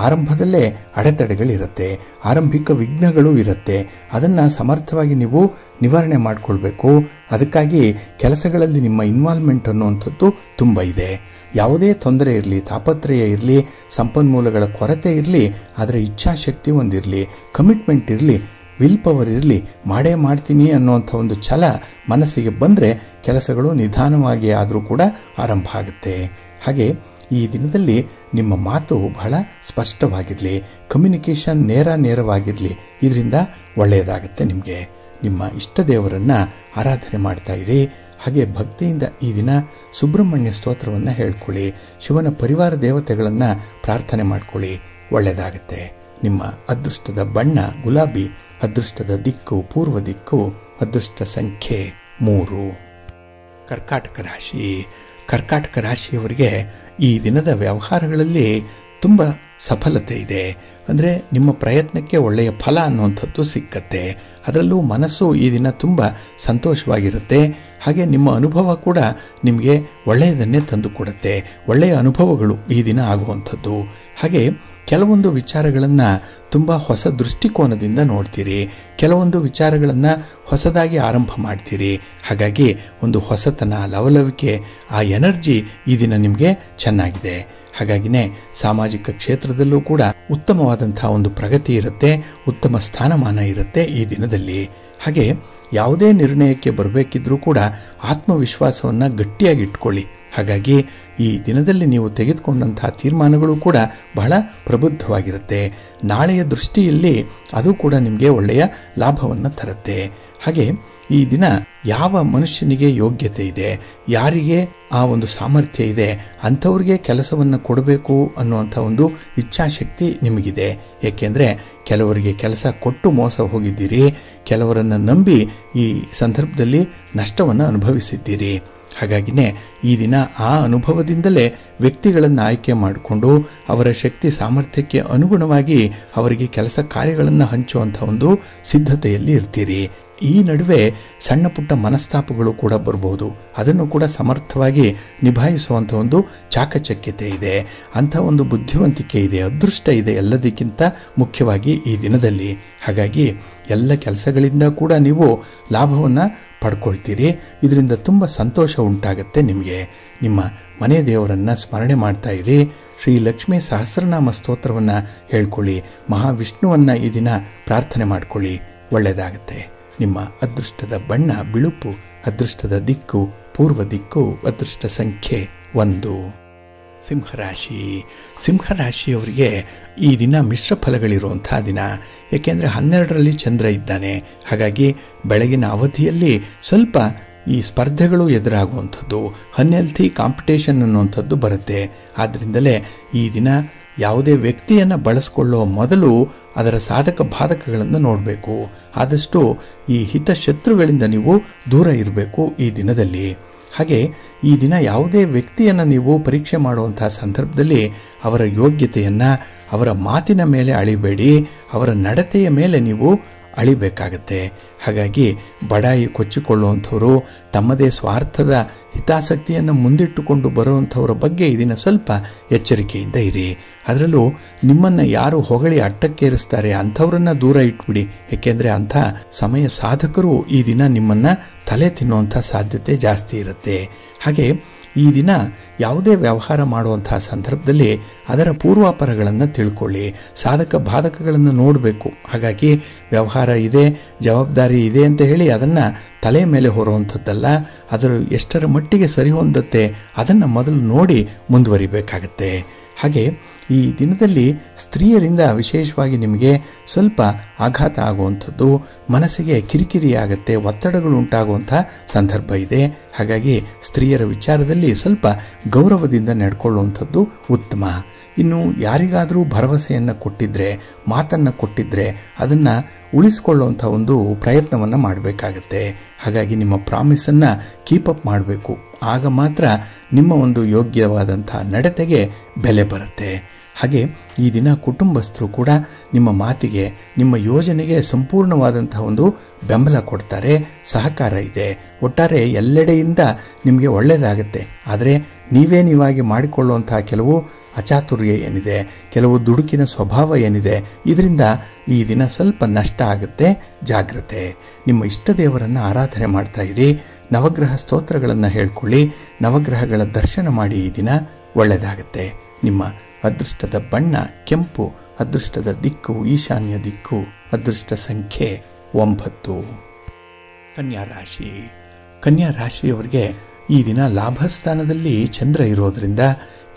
ಆರಂಭದಲ್ಲೇ ಅಡೆತಡೆಗಳಿರುತ್ತೆ, ಆರಂಭಿಕ ವಿಘ್ನಗಳು ಇರುತ್ತೆ. ಅದನ್ನು ಸಮರ್ಥವಾಗಿ ನೀವು ನಿವಾರಣೆ ಮಾಡಿಕೊಳ್ಬೇಕು. ಅದಕ್ಕಾಗಿ ಕೆಲಸಗಳಲ್ಲಿ ನಿಮ್ಮ ಇನ್ವಾಲ್ವ್ಮೆಂಟ್ ಅನ್ನುವಂಥದ್ದು ತುಂಬ ಇದೆ. ಯಾವುದೇ ತೊಂದರೆ ಇರಲಿ, ತಾಪತ್ರಯ ಇರಲಿ, ಸಂಪನ್ಮೂಲಗಳ ಕೊರತೆ ಇರಲಿ, ಅದರ ಇಚ್ಛಾಶಕ್ತಿ ಒಂದಿರಲಿ, ಕಮಿಟ್ಮೆಂಟ್ ಇರಲಿ, ವಿಲ್ ಪವರ್ ಇರಲಿ, ಮಾಡೇ ಮಾಡ್ತೀನಿ ಅನ್ನುವಂಥ ಒಂದು ಛಲ ಮನಸ್ಸಿಗೆ ಬಂದರೆ ಕೆಲಸಗಳು ನಿಧಾನವಾಗಿ ಆದರೂ ಕೂಡ ಆರಂಭ ಆಗುತ್ತೆ. ಹಾಗೆ ಈ ದಿನದಲ್ಲಿ ನಿಮ್ಮ ಮಾತು ಬಹಳ ಸ್ಪಷ್ಟವಾಗಿರಲಿ, ಕಮ್ಯುನಿಕೇಷನ್ ನೇರವಾಗಿರಲಿ. ಇದರಿಂದ ಒಳ್ಳೆಯದಾಗುತ್ತೆ ನಿಮಗೆ. ನಿಮ್ಮ ಇಷ್ಟ ದೇವರನ್ನು ಆರಾಧನೆ ಮಾಡ್ತಾ ಇರಿ. ಹಾಗೆ ಭಕ್ತಿಯಿಂದ ಈ ದಿನ ಸುಬ್ರಹ್ಮಣ್ಯ ಸ್ತೋತ್ರವನ್ನು ಹೇಳ್ಕೊಳ್ಳಿ. ಶಿವನ ಪರಿವಾರ ದೇವತೆಗಳನ್ನು ಪ್ರಾರ್ಥನೆ ಮಾಡ್ಕೊಳ್ಳಿ. ಒಳ್ಳೆಯದಾಗುತ್ತೆ. ನಿಮ್ಮ ಅದೃಷ್ಟದ ಬಣ್ಣ ಗುಲಾಬಿ, ಅದೃಷ್ಟದ ದಿಕ್ಕು ಪೂರ್ವ ದಿಕ್ಕು, ಅದೃಷ್ಟ ಸಂಖ್ಯೆ 3. ಕರ್ಕಾಟಕ ರಾಶಿ. ಕರ್ಕಾಟಕ ರಾಶಿಯವರಿಗೆ ಈ ದಿನದ ವ್ಯವಹಾರಗಳಲ್ಲಿ ತುಂಬ ಸಫಲತೆ ಇದೆ. ಅಂದರೆ ನಿಮ್ಮ ಪ್ರಯತ್ನಕ್ಕೆ ಒಳ್ಳೆಯ ಫಲ ಅನ್ನುವಂಥದ್ದು ಸಿಕ್ಕತ್ತೆ. ಅದರಲ್ಲೂ ಮನಸ್ಸು ಈ ದಿನ ತುಂಬ ಸಂತೋಷವಾಗಿರುತ್ತೆ. ಹಾಗೆ ನಿಮ್ಮ ಅನುಭವ ಕೂಡ ನಿಮಗೆ ಒಳ್ಳೆಯದನ್ನೇ ತಂದು ಕೊಡುತ್ತೆ. ಒಳ್ಳೆಯ ಅನುಭವಗಳು ಈ ದಿನ ಆಗುವಂಥದ್ದು. ಹಾಗೆ ಕೆಲವೊಂದು ವಿಚಾರಗಳನ್ನು ತುಂಬ ಹೊಸ ದೃಷ್ಟಿಕೋನದಿಂದ ನೋಡ್ತೀರಿ. ಕೆಲವೊಂದು ವಿಚಾರಗಳನ್ನು ಹೊಸದಾಗಿ ಆರಂಭ ಮಾಡ್ತೀರಿ. ಹಾಗಾಗಿ ಒಂದು ಹೊಸತನ, ಲವಲವಿಕೆ, ಆ ಎನರ್ಜಿ ಈ ದಿನ ನಿಮಗೆ ಚೆನ್ನಾಗಿದೆ. ಹಾಗಾಗಿನೇ ಸಾಮಾಜಿಕ ಕ್ಷೇತ್ರದಲ್ಲೂ ಕೂಡ ಉತ್ತಮವಾದಂತಹ ಒಂದು ಪ್ರಗತಿ ಇರುತ್ತೆ, ಉತ್ತಮ ಸ್ಥಾನಮಾನ ಇರುತ್ತೆ ಈ ದಿನದಲ್ಲಿ. ಹಾಗೆ ಯಾವುದೇ ನಿರ್ಣಯಕ್ಕೆ ಬರಬೇಕಿದ್ರೂ ಕೂಡ ಆತ್ಮವಿಶ್ವಾಸವನ್ನು ಗಟ್ಟಿಯಾಗಿ ಇಟ್ಕೊಳ್ಳಿ. ಹಾಗಾಗಿ ಈ ದಿನದಲ್ಲಿ ನೀವು ತೆಗೆದುಕೊಂಡಂತಹ ತೀರ್ಮಾನಗಳು ಕೂಡ ಬಹಳ ಪ್ರಬುದ್ಧವಾಗಿರುತ್ತೆ. ನಾಳೆಯ ದೃಷ್ಟಿಯಲ್ಲಿ ಅದು ಕೂಡ ನಿಮಗೆ ಒಳ್ಳೆಯ ಲಾಭವನ್ನು ತರುತ್ತೆ. ಹಾಗೆ ಈ ದಿನ ಯಾವ ಮನುಷ್ಯನಿಗೆ ಯೋಗ್ಯತೆ ಇದೆ, ಯಾರಿಗೆ ಆ ಒಂದು ಸಾಮರ್ಥ್ಯ ಇದೆ, ಅಂಥವ್ರಿಗೆ ಕೆಲಸವನ್ನು ಕೊಡಬೇಕು ಅನ್ನುವಂಥ ಒಂದು ಇಚ್ಛಾಶಕ್ತಿ ನಿಮಗಿದೆ. ಏಕೆಂದರೆ ಕೆಲವರಿಗೆ ಕೆಲಸ ಕೊಟ್ಟು ಮೋಸ ಹೋಗಿದ್ದೀರಿ, ಕೆಲವರನ್ನು ನಂಬಿ ಈ ಸಂದರ್ಭದಲ್ಲಿ ನಷ್ಟವನ್ನು ಅನುಭವಿಸಿದ್ದೀರಿ. ಹಾಗಾಗಿನೇ ಈ ದಿನ ಆ ಅನುಭವದಿಂದಲೇ ವ್ಯಕ್ತಿಗಳನ್ನು ಆಯ್ಕೆ ಮಾಡಿಕೊಂಡು ಅವರ ಶಕ್ತಿ ಸಾಮರ್ಥ್ಯಕ್ಕೆ ಅನುಗುಣವಾಗಿ ಅವರಿಗೆ ಕೆಲಸ ಕಾರ್ಯಗಳನ್ನು ಹಂಚುವಂಥ ಒಂದು ಸಿದ್ಧತೆಯಲ್ಲಿ ಇರ್ತೀರಿ. ಈ ನಡುವೆ ಸಣ್ಣ ಪುಟ್ಟ ಮನಸ್ತಾಪಗಳು ಕೂಡ ಬರಬಹುದು. ಅದನ್ನು ಕೂಡ ಸಮರ್ಥವಾಗಿ ನಿಭಾಯಿಸುವಂಥ ಒಂದು ಚಾಕಚಕ್ಯತೆ ಇದೆ, ಅಂಥ ಒಂದು ಬುದ್ಧಿವಂತಿಕೆ ಇದೆ, ಅದೃಷ್ಟ ಇದೆ ಎಲ್ಲದಕ್ಕಿಂತ ಮುಖ್ಯವಾಗಿ ಈ ದಿನದಲ್ಲಿ. ಹಾಗಾಗಿ ಎಲ್ಲ ಕೆಲಸಗಳಿಂದ ಕೂಡ ನೀವು ಲಾಭವನ್ನು ಪಡ್ಕೊಳ್ತೀರಿ. ಇದರಿಂದ ತುಂಬ ಸಂತೋಷ ಉಂಟಾಗುತ್ತೆ ನಿಮಗೆ. ನಿಮ್ಮ ಮನೆ ದೇವರನ್ನು ಸ್ಮರಣೆ ಮಾಡ್ತಾ ಇರಿ. ಶ್ರೀ ಲಕ್ಷ್ಮೀ ಸಹಸ್ರನಾಮ ಸ್ತೋತ್ರವನ್ನು ಹೇಳ್ಕೊಳ್ಳಿ. ಮಹಾವಿಷ್ಣುವನ್ನು ಈ ದಿನ ಪ್ರಾರ್ಥನೆ ಮಾಡ್ಕೊಳ್ಳಿ, ಒಳ್ಳೆಯದಾಗುತ್ತೆ. ನಿಮ್ಮ ಅದೃಷ್ಟದ ಬಣ್ಣ ಬಿಳುಪು, ಅದೃಷ್ಟದ ದಿಕ್ಕು ಪೂರ್ವ ದಿಕ್ಕು, ಅದೃಷ್ಟ ಸಂಖ್ಯೆ 1. ಸಿಂಹರಾಶಿ. ಸಿಂಹರಾಶಿಯವರಿಗೆ ಈ ದಿನ ಮಿಶ್ರ ಫಲಗಳಿರುವಂಥ ದಿನ. ಏಕೆಂದರೆ 12ರಲ್ಲಿ ಚಂದ್ರ ಇದ್ದಾನೆ. ಹಾಗಾಗಿ ಬೆಳಗಿನ ಅವಧಿಯಲ್ಲಿ ಸ್ವಲ್ಪ ಈ ಸ್ಪರ್ಧೆಗಳು ಎದುರಾಗುವಂಥದ್ದು, ಅನ್ಹೆಲ್ತಿ ಕಾಂಪಿಟೇಷನ್ ಅನ್ನುವಂಥದ್ದು ಬರುತ್ತೆ. ಆದ್ದರಿಂದಲೇ ಈ ದಿನ ಯಾವುದೇ ವ್ಯಕ್ತಿಯನ್ನು ಬಳಸ್ಕೊಳ್ಳೋ ಮೊದಲು ಅದರ ಸಾಧಕ ಬಾಧಕಗಳನ್ನು ನೋಡಬೇಕು. ಆದಷ್ಟು ಈ ಹಿತಶತ್ರುಗಳಿಂದ ನೀವು ದೂರ ಇರಬೇಕು ಈ ದಿನದಲ್ಲಿ. ಹಾಗೆ ಈ ದಿನ ಯಾವುದೇ ವ್ಯಕ್ತಿಯನ್ನು ನೀವು ಪರೀಕ್ಷೆ ಮಾಡುವಂತಹ ಸಂದರ್ಭದಲ್ಲಿ ಅವರ ಯೋಗ್ಯತೆಯನ್ನು ಅವರ ಮಾತಿನ ಮೇಲೆ ಅಳಿಬೇಡಿ, ಅವರ ನಡತೆಯ ಮೇಲೆ ನೀವು ಅಳಿಬೇಕಾಗತ್ತೆ. ಹಾಗಾಗಿ ಬಡಾಯಿ ಕೊಚ್ಚಿಕೊಳ್ಳುವಂಥವರು, ತಮ್ಮದೇ ಸ್ವಾರ್ಥದ ಹಿತಾಸಕ್ತಿಯನ್ನು ಮುಂದಿಟ್ಟುಕೊಂಡು ಬರುವಂಥವರ ಬಗ್ಗೆ ಇದನ್ನು ಸ್ವಲ್ಪ ಎಚ್ಚರಿಕೆಯಿಂದ ಇರಿ. ಅದರಲ್ಲೂ ನಿಮ್ಮನ್ನು ಯಾರು ಹೊಗಳಿ ಅಟ್ಟಕ್ಕೇರಿಸ್ತಾರೆ ಅಂಥವ್ರನ್ನ ದೂರ ಇಟ್ಬಿಡಿ. ಏಕೆಂದರೆ ಅಂಥ ಸಮಯ ಸಾಧಕರು ಈ ದಿನ ನಿಮ್ಮನ್ನು ತಲೆ ತಿನ್ನುವಂಥ ಸಾಧ್ಯತೆ ಜಾಸ್ತಿ ಇರುತ್ತೆ. ಹಾಗೆ ಈ ದಿನ ಯಾವುದೇ ವ್ಯವಹಾರ ಮಾಡುವಂತಹ ಸಂದರ್ಭದಲ್ಲಿ ಅದರ ಪೂರ್ವಾಪರಗಳನ್ನು ತಿಳ್ಕೊಳ್ಳಿ, ಸಾಧಕ ಬಾಧಕಗಳನ್ನು ನೋಡಬೇಕು. ಹಾಗಾಗಿ ವ್ಯವಹಾರ ಇದೆ, ಜವಾಬ್ದಾರಿ ಇದೆ ಅಂತ ಹೇಳಿ ಅದನ್ನು ತಲೆ ಮೇಲೆ ಹೊರುವಂಥದ್ದಲ್ಲ. ಅದರ ಎಷ್ಟರ ಮಟ್ಟಿಗೆ ಸರಿ ಹೊಂದುತ್ತೆ ಅದನ್ನು ಮೊದಲು ನೋಡಿ ಮುಂದುವರಿಬೇಕಾಗತ್ತೆ. ಹಾಗೆ ಈ ದಿನದಲ್ಲಿ ಸ್ತ್ರೀಯರಿಂದ ವಿಶೇಷವಾಗಿ ನಿಮಗೆ ಸ್ವಲ್ಪ ಆಘಾತ ಆಗುವಂಥದ್ದು, ಮನಸ್ಸಿಗೆ ಕಿರಿಕಿರಿ ಆಗುತ್ತೆ, ಒತ್ತಡಗಳು ಉಂಟಾಗುವಂಥ ಸಂದರ್ಭ ಇದೆ. ಹಾಗಾಗಿ ಸ್ತ್ರೀಯರ ವಿಚಾರದಲ್ಲಿ ಸ್ವಲ್ಪ ಗೌರವದಿಂದ ನಡ್ಕೊಳ್ಳುವಂಥದ್ದು ಉತ್ತಮ. ಇನ್ನು ಯಾರಿಗಾದರೂ ಭರವಸೆಯನ್ನು ಕೊಟ್ಟಿದ್ರೆ, ಮಾತನ್ನು ಕೊಟ್ಟಿದ್ರೆ ಅದನ್ನು ಉಳಿಸ್ಕೊಳ್ಳುವಂಥ ಒಂದು ಪ್ರಯತ್ನವನ್ನು ಮಾಡಬೇಕಾಗತ್ತೆ. ಹಾಗಾಗಿ ನಿಮ್ಮ ಪ್ರಾಮಿಸನ್ನು ಕೀಪಪ್ ಮಾಡಬೇಕು. ಆಗ ಮಾತ್ರ ನಿಮ್ಮ ಒಂದು ಯೋಗ್ಯವಾದಂಥ ನಡತೆಗೆ ಬೆಲೆ ಬರುತ್ತೆ. ಹಾಗೆ ಈ ದಿನ ಕುಟುಂಬಸ್ಥರು ಕೂಡ ನಿಮ್ಮ ಮಾತಿಗೆ, ನಿಮ್ಮ ಯೋಜನೆಗೆ ಸಂಪೂರ್ಣವಾದಂತಹ ಒಂದು ಬೆಂಬಲ ಕೊಡ್ತಾರೆ, ಸಹಕಾರ ಇದೆ. ಒಟ್ಟಾರೆ ಎಲ್ಲೆಡೆಯಿಂದ ನಿಮಗೆ ಒಳ್ಳೆಯದಾಗುತ್ತೆ. ಆದರೆ ನೀವಾಗಿ ಮಾಡಿಕೊಳ್ಳುವಂತಹ ಕೆಲವು ಅಚಾತುರ್ಯ ಏನಿದೆ, ಕೆಲವು ದುಡುಕಿನ ಸ್ವಭಾವ ಏನಿದೆ, ಇದರಿಂದ ಈ ದಿನ ಸ್ವಲ್ಪ ನಷ್ಟ ಆಗುತ್ತೆ, ಜಾಗ್ರತೆ. ನಿಮ್ಮ ಇಷ್ಟ ದೇವರನ್ನು ಆರಾಧನೆ ಮಾಡ್ತಾ ಇರಿ, ನವಗ್ರಹ ಸ್ತೋತ್ರಗಳನ್ನು ಹೇಳ್ಕೊಳ್ಳಿ, ನವಗ್ರಹಗಳ ದರ್ಶನ ಮಾಡಿ. ಈ ದಿನ ಒಳ್ಳೆಯದಾಗುತ್ತೆ. ನಿಮ್ಮ ಅದೃಷ್ಟದ ಬಣ್ಣ ಕೆಂಪು, ಅದೃಷ್ಟದ ದಿಕ್ಕು ಈಶಾನ್ಯ ದಿಕ್ಕು, ಅದೃಷ್ಟ ಸಂಖ್ಯೆ 9. ಕನ್ಯಾ ರಾಶಿ. ಕನ್ಯಾ ರಾಶಿಯವರಿಗೆ ಈ ದಿನ ಲಾಭಸ್ಥಾನದಲ್ಲಿ ಚಂದ್ರ ಇರೋದ್ರಿಂದ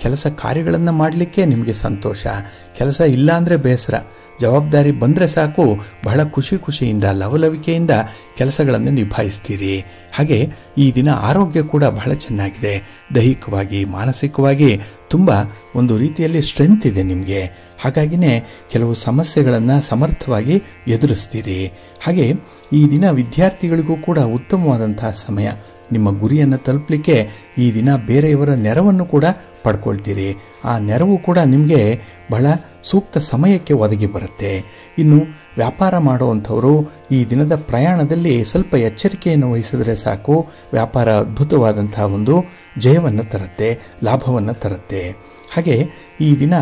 ಕೆಲಸ ಕಾರ್ಯಗಳನ್ನು ಮಾಡಲಿಕ್ಕೆ ನಿಮಗೆ ಸಂತೋಷ. ಕೆಲಸ ಇಲ್ಲ ಅಂದರೆ ಬೇಸರ, ಜವಾಬ್ದಾರಿ ಬಂದರೆ ಸಾಕು ಬಹಳ ಖುಷಿಯಿಂದ ಲವಲವಿಕೆಯಿಂದ ಕೆಲಸಗಳನ್ನು ನಿಭಾಯಿಸ್ತೀರಿ. ಹಾಗೆ ಈ ದಿನ ಆರೋಗ್ಯ ಕೂಡ ಬಹಳ ಚೆನ್ನಾಗಿದೆ. ದೈಹಿಕವಾಗಿ ಮಾನಸಿಕವಾಗಿ ತುಂಬ ಒಂದು ರೀತಿಯಲ್ಲಿ ಸ್ಟ್ರೆಂತ್ ಇದೆ ನಿಮಗೆ. ಹಾಗಾಗಿನೇ ಕೆಲವು ಸಮಸ್ಯೆಗಳನ್ನು ಸಮರ್ಥವಾಗಿ ಎದುರಿಸ್ತೀರಿ. ಹಾಗೆ ಈ ದಿನ ವಿದ್ಯಾರ್ಥಿಗಳಿಗೂ ಕೂಡ ಉತ್ತಮವಾದಂತಹ ಸಮಯ. ನಿಮ್ಮ ಗುರಿಯನ್ನು ತಲುಪಲಿಕ್ಕೆ ಈ ದಿನ ಬೇರೆಯವರ ನೆರವನ್ನು ಕೂಡ ಪಡ್ಕೊಳ್ತೀರಿ. ಆ ನೆರವು ಕೂಡ ನಿಮಗೆ ಬಹಳ ಸೂಕ್ತ ಸಮಯಕ್ಕೆ ಒದಗಿ ಬರುತ್ತೆ. ಇನ್ನು ವ್ಯಾಪಾರ ಮಾಡುವಂಥವರು ಈ ದಿನದ ಪ್ರಯಾಣದಲ್ಲಿ ಸ್ವಲ್ಪ ಎಚ್ಚರಿಕೆಯನ್ನು ವಹಿಸಿದ್ರೆ ಸಾಕು, ವ್ಯಾಪಾರ ಅದ್ಭುತವಾದಂತಹ ಒಂದು ಜಯವನ್ನು ತರುತ್ತೆ, ಲಾಭವನ್ನು ತರುತ್ತೆ. ಹಾಗೆ ಈ ದಿನ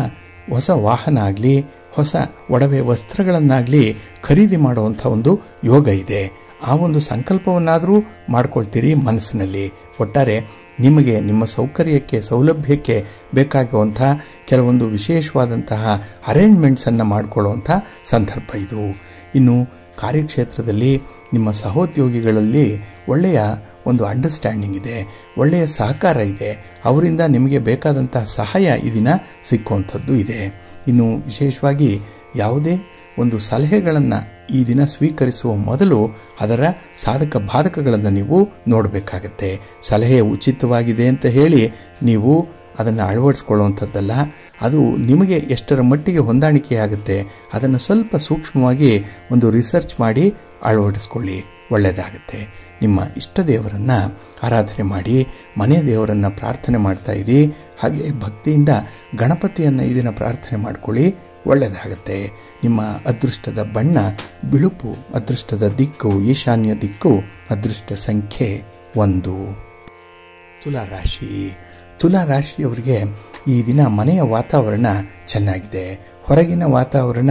ಹೊಸ ವಾಹನ ಆಗಲಿ, ಹೊಸ ಒಡವೆ ವಸ್ತ್ರಗಳನ್ನಾಗಲಿ ಖರೀದಿ ಮಾಡುವಂಥ ಒಂದು ಯೋಗ ಇದೆ. ಆ ಒಂದು ಸಂಕಲ್ಪವನ್ನಾದರೂ ಮಾಡ್ಕೊಳ್ತೀರಿ ಮನಸ್ಸಿನಲ್ಲಿ. ಒಟ್ಟಾರೆ ನಿಮಗೆ ನಿಮ್ಮ ಸೌಕರ್ಯಕ್ಕೆ, ಸೌಲಭ್ಯಕ್ಕೆ ಬೇಕಾಗುವಂಥ ಕೆಲವೊಂದು ವಿಶೇಷವಾದಂತಹ ಅರೇಂಜ್ಮೆಂಟ್ಸನ್ನು ಮಾಡಿಕೊಳ್ಳುವಂಥ ಸಂದರ್ಭ ಇದು. ಇನ್ನು ಕಾರ್ಯಕ್ಷೇತ್ರದಲ್ಲಿ ನಿಮ್ಮ ಸಹೋದ್ಯೋಗಿಗಳಲ್ಲಿ ಒಳ್ಳೆಯ ಒಂದು ಅಂಡರ್ಸ್ಟ್ಯಾಂಡಿಂಗ್ ಇದೆ, ಒಳ್ಳೆಯ ಸಹಕಾರ ಇದೆ. ಅವರಿಂದ ನಿಮಗೆ ಬೇಕಾದಂತಹ ಸಹಾಯ ಈ ದಿನ ಸಿಕ್ಕುವಂಥದ್ದು ಇದೆ. ಇನ್ನು ವಿಶೇಷವಾಗಿ ಯಾವುದೇ ಒಂದು ಸಲಹೆಗಳನ್ನು ಈ ದಿನ ಸ್ವೀಕರಿಸುವ ಮೊದಲು ಅದರ ಸಾಧಕ ಬಾಧಕಗಳನ್ನು ನೀವು ನೋಡಬೇಕಾಗತ್ತೆ. ಸಲಹೆ ಉಚಿತವಾಗಿದೆ ಅಂತ ಹೇಳಿ ನೀವು ಅದನ್ನು ಅಳವಡಿಸ್ಕೊಳ್ಳುವಂಥದ್ದಲ್ಲ. ಅದು ನಿಮಗೆ ಎಷ್ಟರ ಮಟ್ಟಿಗೆ ಹೊಂದಾಣಿಕೆಯಾಗುತ್ತೆ ಅದನ್ನು ಸ್ವಲ್ಪ ಸೂಕ್ಷ್ಮವಾಗಿ ಒಂದು ರಿಸರ್ಚ್ ಮಾಡಿ ಅಳವಡಿಸ್ಕೊಳ್ಳಿ. ಒಳ್ಳೆಯದಾಗುತ್ತೆ. ನಿಮ್ಮ ಇಷ್ಟ ದೇವರನ್ನು ಆರಾಧನೆ ಮಾಡಿ, ಮನೆ ದೇವರನ್ನು ಪ್ರಾರ್ಥನೆ ಮಾಡ್ತಾ ಇರಿ. ಹಾಗೆ ಭಕ್ತಿಯಿಂದ ಗಣಪತಿಯನ್ನು ಈ ದಿನ ಪ್ರಾರ್ಥನೆ ಮಾಡ್ಕೊಳ್ಳಿ, ಒಳ್ಳೆಯದಾಗುತ್ತೆ. ನಿಮ್ಮ ಅದೃಷ್ಟದ ಬಣ್ಣ ಬಿಳುಪು, ಅದೃಷ್ಟದ ದಿಕ್ಕು ಈಶಾನ್ಯ ದಿಕ್ಕು, ಅದೃಷ್ಟ ಸಂಖ್ಯೆ 1. ತುಲಾರಾಶಿ. ತುಲಾರಾಶಿಯವರಿಗೆ ಈ ದಿನ ಮನೆಯ ವಾತಾವರಣ ಚೆನ್ನಾಗಿದೆ, ಹೊರಗಿನ ವಾತಾವರಣ